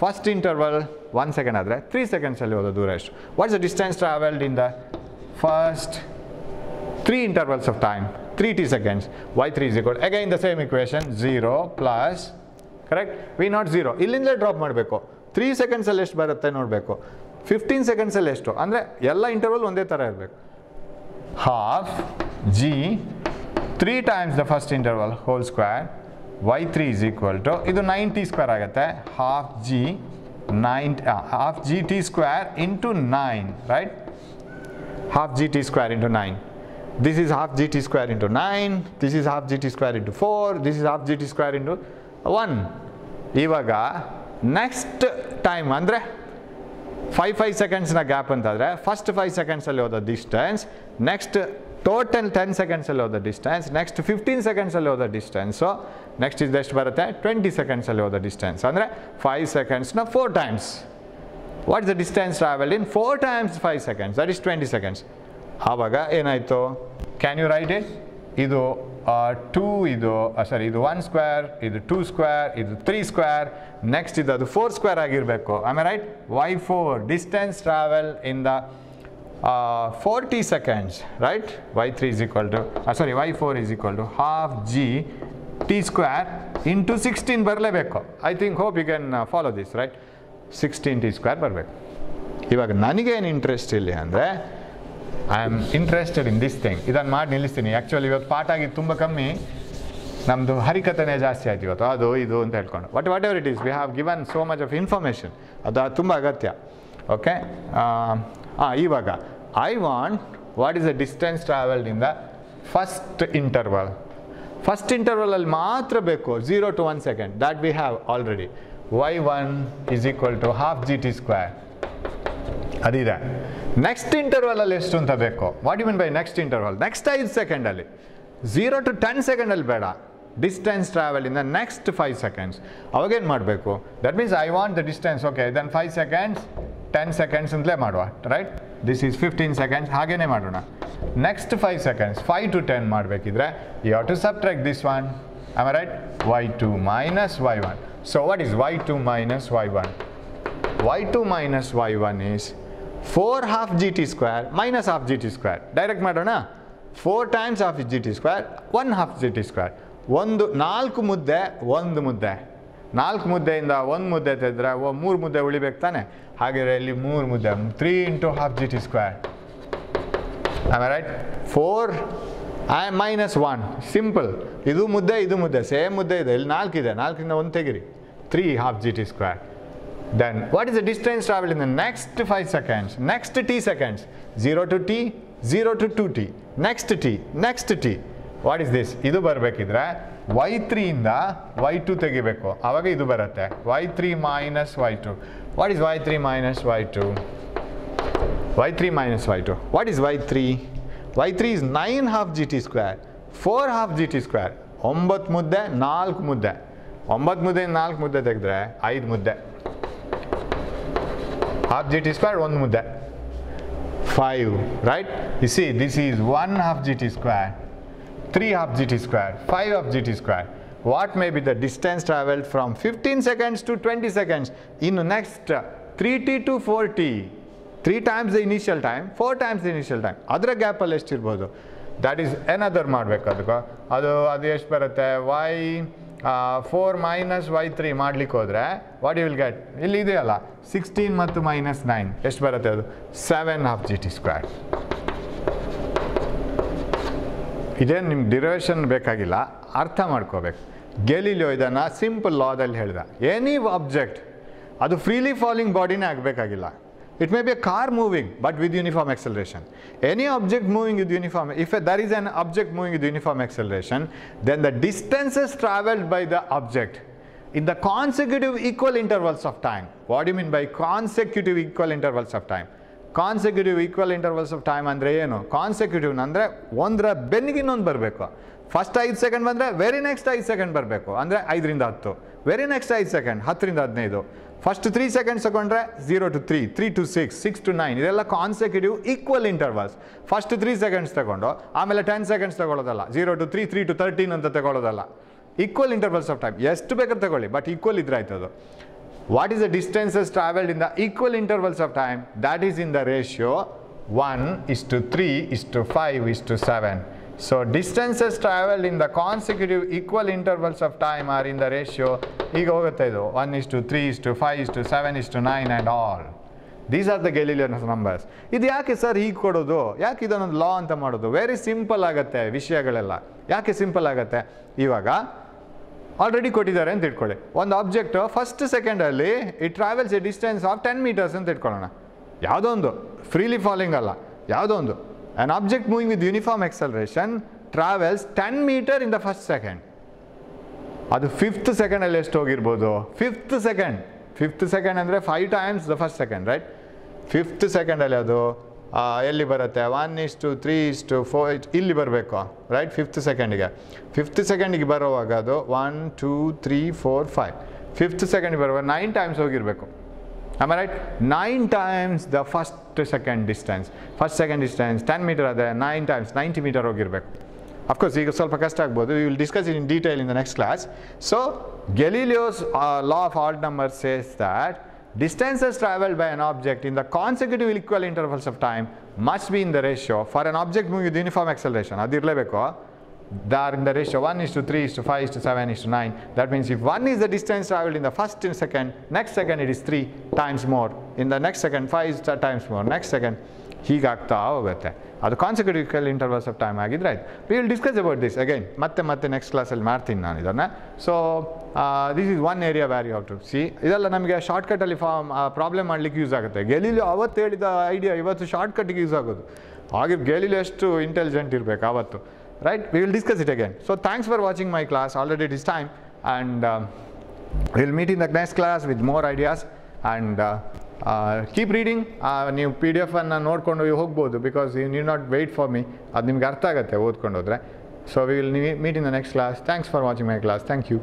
ಫಸ್ಟ್ ಇಂಟರ್ವಲ್ 1 second ಆದರೆ 3 seconds ಅಲ್ಲಿ ಹೋದ ದೂರ ಎಷ್ಟು. What is the distance travelled in the first 3 intervals of time? 3t seconds. y3 is equal, again the same equation, 0 plus, correct, v0 0, ಇಲ್ಲಿಂದಲೇ ಡ್ರಾಪ್ ಮಾಡಬೇಕು. 3 seconds ಅಲ್ಲಿ ಎಷ್ಟು ಬರುತ್ತೆ ನೋಡಬೇಕು, 15 seconds ಅಲ್ಲಿ ಎಷ್ಟು, ಅಂದರೆ ಎಲ್ಲ ಇಂಟರ್ವಲ್ ಒಂದೇ ಥರ ಇರಬೇಕು. Half g 3 times the first interval whole square, y3 is equal to, ಇದು 9t square ಆಗುತ್ತೆ, half gt square into 9, right, half gt square into 9. This is half gt square into 9, this is half gt square into 4, this is half gt square into 1. ಇವಾಗ ನೆಕ್ಸ್ಟ್ ಟೈಮ್ ಅಂದರೆ 5 seconds ನ ಗ್ಯಾಪ್ ಅಂತಂದರೆ ಫಸ್ಟ್ 5 seconds ಅಲ್ಲಿ ಹೋದ ಡಿಸ್ಟೆನ್ಸ್, ನೆಕ್ಸ್ಟ್ ಟೋಟಲ್ 10 seconds ಅಲ್ಲಿ ಹೋದ ಡಿಸ್ಟೆನ್ಸ್, ನೆಕ್ಸ್ಟ್ 15 seconds ಅಲ್ಲಿ ಹೋದ ಡಿಸ್ಟೆನ್ಸು, ನೆಕ್ಸ್ಟ್ ಇದು ಎಷ್ಟು ಬರುತ್ತೆ 20 seconds ಅಲ್ಲಿ ಹೋದ ಡಿಸ್ಟೆನ್ಸ್, ಅಂದರೆ 5 seconds ನ 4 times. What is the distance travel in 4 times 5 seconds, that is 20 seconds. ಆವಾಗ ಏನಾಯಿತು, ಕ್ಯಾನ್ ಯು ರೈಟ್ ಇಟ್? ಇದು 2, ಇದು ಸಾರಿ ಇದು 1 square, ಇದು 2 square, ಇದು 3 square, ನೆಕ್ಸ್ಟ್ ಇದು ಅದು 4 square ಆಗಿರಬೇಕು. Am I right? y4 distance travel in the 40 seconds, right? y3 is equal to, y4 is equal to half g t square into 16 ಬರಲೇಬೇಕು. I think hope you can follow this, right? 16t square ಬರಬೇಕು. ಇವಾಗ ನನಗೇನು ಇಂಟ್ರೆಸ್ಟ್ ಇಲ್ಲಿ ಅಂದರೆ, I am interested in this thing. ಇದನ್ನು ಮಾಡಿ ನಿಲ್ಲಿಸ್ತೀನಿ. ಆ್ಯಕ್ಚುಲಿ ಇವತ್ತು ಪಾಠ ಆಗಿದ್ದು ತುಂಬ ಕಮ್ಮಿ, ನಮ್ಮದು ಹರಿಕಥೆನೇ ಜಾಸ್ತಿ ಆಯ್ತು ಇವತ್ತು, ಅದು ಇದು ಅಂತ ಹೇಳ್ಕೊಂಡು. Whatever it is, we have given so much of information, ಅದು ತುಂಬ ಅಗತ್ಯ. ಓಕೆ, ಇವಾಗ I want what is the distance travelled in the first interval. First ಇಂಟರ್ವಲಲ್ಲಿ ಮಾತ್ರ ಬೇಕು 0 to 1 second, that we have already. y1 is equal to half gt square, ಅದಿದೆ. ನೆಕ್ಸ್ಟ್ ಇಂಟರ್ವಲಲ್ಲಿ ಎಷ್ಟು ಅಂತ ಬೇಕು. What you mean by next interval? Next 5 ಸೆಕೆಂಡಲ್ಲಿ, 0 to 10 ಸೆಕೆಂಡಲ್ಲಿ ಬೇಡ, distance travel in the next 5 seconds. ಅವಾಗೇನು ಮಾಡಬೇಕು? That means I want the distance. Okay, then 5 seconds 10 seconds ಅಂತಲೇ ಮಾಡುವ, ರೈಟ್? ದಿಸ್ ಈಸ್ 15 seconds, ಹಾಗೇನೆ ಮಾಡೋಣ. ನೆಕ್ಸ್ಟ್ 5 seconds 5 to 10 ಮಾಡಬೇಕಿದ್ರೆ you have to subtract this one. Am I right? y2 minus y1. So what is y2 minus y1? y2 minus y1 is 4 half gt square minus half gt square. Direct ಮಾಡೋಣ. 4 times half is gt square, 1 half gt square. ಒಂದು 4 ಮುದ್ದೆ 1 ಮುದ್ದೆ, 4 ಮುದ್ದೆಯಿಂದ 1 ಮುದ್ದೆ ತೆಗೆದ್ರೆ 3 ಮುದ್ದೆ ಉಳಿಬೇಕು ತಾನೆ. ಹಾಗೆ ಇಲ್ಲಿ 3 ಮುದ್ದೆ, 3 into half gt square. Am I right? 4 minus 1, simple. ಇದು ಮುದ್ದೆ ಸೇಮ್ ಮುದ್ದೆ ಇದೆ, ಇಲ್ಲಿ 4 ಇದೆ, 4ರಿಂದ 1 ತೆಗಿರಿ, 3 half gt square. Then what is the distance traveled in the next 5 seconds? Next t seconds. 0 to t, 0 to 2t. Next t, next t. What is this? ಇದು ಬರಬೇಕಿದ್ರೆ y3 ಇಂದ y2 ತೆಗಿಬೇಕು, ಆವಾಗ ಇದು ಬರುತ್ತೆ y3 minus y2. What is y3 minus y2? y3 minus y2. What is y3? y3 is 9 half gt square, 4 half gt square. 9 ಮುದ್ದೆ 4 ಮುದ್ದೆ, 9 ಮುದ್ದೆ 4 ಮುದ್ದೆ ತೆಗೆದ್ರೆ 5 ಮುದ್ದೆ. Half gt square 1 ಮುದ್ದೆ, 5, right? You see, this is 1 half gt square, 3 half gt square, 5 half gt square. What may be the distance traveled from 15 seconds to 20 seconds in the next 3t to 4t? 3 times the initial time, 4 times the initial time. ಅದರ ಗ್ಯಾಪಲ್ಲಿ ಎಷ್ಟಿರ್ಬೋದು? That is another ಮಾಡಬೇಕು. ಅದು ಎಷ್ಟು ಬರುತ್ತೆ? y4 minus y3 ಮಾಡ್ಲಿಕ್ಕೆ ಹೋದರೆ what you will get? ಇಲ್ಲಿ ಇದೆಯಲ್ಲ 16 ಮತ್ತು -9 ಎಷ್ಟು ಬರುತ್ತೆ? ಅದು 7 half gt square. ಇದೇನು ನಿಮ್ಗೆ ಡಿರೈವೇಷನ್ ಬೇಕಾಗಿಲ್ಲ, ಅರ್ಥ ಮಾಡ್ಕೋಬೇಕು. ಗೆಲಿಲಿಯೋ ಇದನ್ನು ಸಿಂಪಲ್ ಲಾದಲ್ಲಿ ಹೇಳ್ದ. ಎನಿ ಆಬ್ಜೆಕ್ಟ್ ಅದು ಫ್ರೀಲಿ ಫಾಲಿಂಗ್ ಬಾಡಿನೇ ಆಗಬೇಕಾಗಿಲ್ಲ. It may be a car moving but with uniform acceleration. Any object moving with uniform, if there is an object moving with uniform acceleration, then the distances traveled by the object in the consecutive equal intervals of time. What do you mean by consecutive equal intervals of time? Consecutive equal intervals of time ಅಂದರೆ ಏನು? Consecutive ಅಂದರೆ ಒಂದರ ಬೆನ್ನಿಗೆ ಇನ್ನೊಂದು ಬರಬೇಕು. ಫಸ್ಟ್ 5 ಸೆಕೆಂಡ್ ಬಂದರೆ ವೆರಿ ನೆಕ್ಸ್ಟ್ 5 ಸೆಕೆಂಡ್ ಬರಬೇಕು, ಅಂದರೆ 5ರಿಂದ 10. ವೆರಿ ನೆಕ್ಸ್ಟ್ 5 ಸೆಕೆಂಡ್ 10ರಿಂದ 15. ಫಸ್ಟ್ 3 ಸೆಕೆಂಡ್ಸ್ ತಗೊಂಡ್ರೆ 0 to 3, 3 to 6, 6 to 9. ಇದೆಲ್ಲ ಕಾನ್ಸೆಕ್ಯೂಟಿವ್ ಈಕ್ವಲ್ ಇಂಟರ್ವಲ್ಸ್. ಫಸ್ಟ್ 3 ಸೆಕೆಂಡ್ಸ್ ತಗೊಂಡು ಆಮೇಲೆ 10 ಸೆಕೆಂಡ್ಸ್ ತಗೊಳ್ಳೋದಲ್ಲ, 0 to 3, 3 to 13 ಅಂತ ತಗೊಳ್ಳೋದಲ್ಲ. ಈಕ್ವಲ್ ಇಂಟರ್ವಲ್ಸ್ ಆಫ್ ಟೈಮ್ ಎಷ್ಟು ಬೇಕಾದ್ರೆ ತಗೊಳ್ಳಿ, ಬಟ್ ಈಕ್ವಲ್ ಇದ್ರೆ ಆಯ್ತದು. What is the distances traveled in the equal intervals of time? That is in the ratio 1:3:5:7. So distances traveled in the consecutive equal intervals of time are in the ratio, ಈಗ ಹೋಗುತ್ತೆ ಇದು 1:3:5:7:9 and all. These are the Galilean numbers. ಇದು ಯಾಕೆ ಸರ್ ಹೀಗೆ ಕೊಡೋದು? ಯಾಕೆ ಇದನ್ನೊಂದು ಲಾ ಅಂತ ಮಾಡೋದು? ವೆರಿ ಸಿಂಪಲ್ ಆಗುತ್ತೆ ವಿಷಯಗಳೆಲ್ಲ. ಯಾಕೆ ಸಿಂಪಲ್ ಆಗುತ್ತೆ? ಇವಾಗ ಆಲ್ರೆಡಿ ಕೊಟ್ಟಿದ್ದಾರೆ ಅಂತ ಇಟ್ಕೊಳ್ಳಿ. ಒಂದು ಆಬ್ಜೆಕ್ಟ್ ಫಸ್ಟ್ ಸೆಕೆಂಡಲ್ಲಿ it travels a distance of 10 meters ಅಂತ ಇಟ್ಕೊಳ್ಳೋಣ. ಯಾವುದೋ ಒಂದು ಫ್ರೀಲಿ ಫಾಲಿಂಗ್ ಅಲ್ಲ, ಯಾವುದೋ ಒಂದು an object moving with uniform acceleration travels 10 meters in the first second. ಅದು 5th ಸೆಕೆಂಡಲ್ಲಿ ಎಷ್ಟು ಹೋಗಿರ್ಬೋದು? 5th ಸೆಕೆಂಡ್ ಅಂದರೆ 5 times the first second, right? 5th ಸೆಕೆಂಡಲ್ಲಿ ಅದು ಎಲ್ಲಿ ಬರುತ್ತೆ? 1:3:4 ಇಲ್ಲಿ ಬರಬೇಕು, ರೈಟ್? 5th ಸೆಕೆಂಡಿಗೆ ಬರುವಾಗ ಅದು 1 2 3 4 5. 5th ಸೆಕೆಂಡಿಗೆ ಬರುವಾಗ 9 times ಹೋಗಿರಬೇಕು. Am I right? 9 times the first second distance. First second distance 10 meters ಆದರೆ 9 times 90 meters ಹೋಗಿರಬೇಕು. ಅಫ್ಕೋರ್ಸ್ ಈಗ ಸ್ವಲ್ಪ ಕಷ್ಟ ಆಗ್ಬೋದು. We will discuss it in detail in the next class. So Galileo's law of odd numbers says that distances traveled by an object in the consecutive equal intervals of time must be in the ratio for an object moving with uniform acceleration. ಅದಿರಲೇಬೇಕು. They are in the ratio 1:3:5:7:9. That means if 1 is the distance traveled in the first second, next second it is 3 times more. In the next second 5 times more. Next second ಹೀಗಾಗ್ತಾ ಹೋಗುತ್ತೆ. ಅದು consecutive equal intervals of time ಆಗಿದ್ರೆ ಆಯ್ತು. We will discuss about this again. ಮತ್ತೆ ನೆಕ್ಸ್ಟ್ ಕ್ಲಾಸಲ್ಲಿ ಮಾಡ್ತೀನಿ ನಾನು ಇದನ್ನು. So this is one area where you have to see. ಇದೆಲ್ಲ ನಮಗೆ ಶಾರ್ಟ್ಕಟ್ಟಲ್ಲಿ ಪ್ರಾಬ್ಲಮ್ ಮಾಡಲಿಕ್ಕೆ ಯೂಸ್ ಆಗುತ್ತೆ. ಗೆಲಿಲಿಯೋ ಅವತ್ತು ಹೇಳಿದ ಐಡಿಯಾ ಇವತ್ತು ಶಾರ್ಟ್ಕಟ್ಟಿಗೆ ಯೂಸ್ ಆಗೋದು. ಹಾಗೆ ಗೆಲಿಲಿಯೋ ಎಷ್ಟು ಇಂಟೆಲಿಜೆಂಟ್ ಇರಬೇಕು ಆವತ್ತು, right? We will discuss it again. So thanks for watching my class. Already it is time, and we will meet in the next class with more ideas. And keep reading. ನೀವು PDF ಅನ್ನು ನೋಡ್ಕೊಂಡು ಹೋಗ್ಬೋದು, because you need not wait for me. ಅದು ನಿಮ್ಗೆ ಅರ್ಥ ಆಗುತ್ತೆ ಓದ್ಕೊಂಡು ಹೋದರೆ. So we will meet in the next class. Thanks for watching my class. Thank you.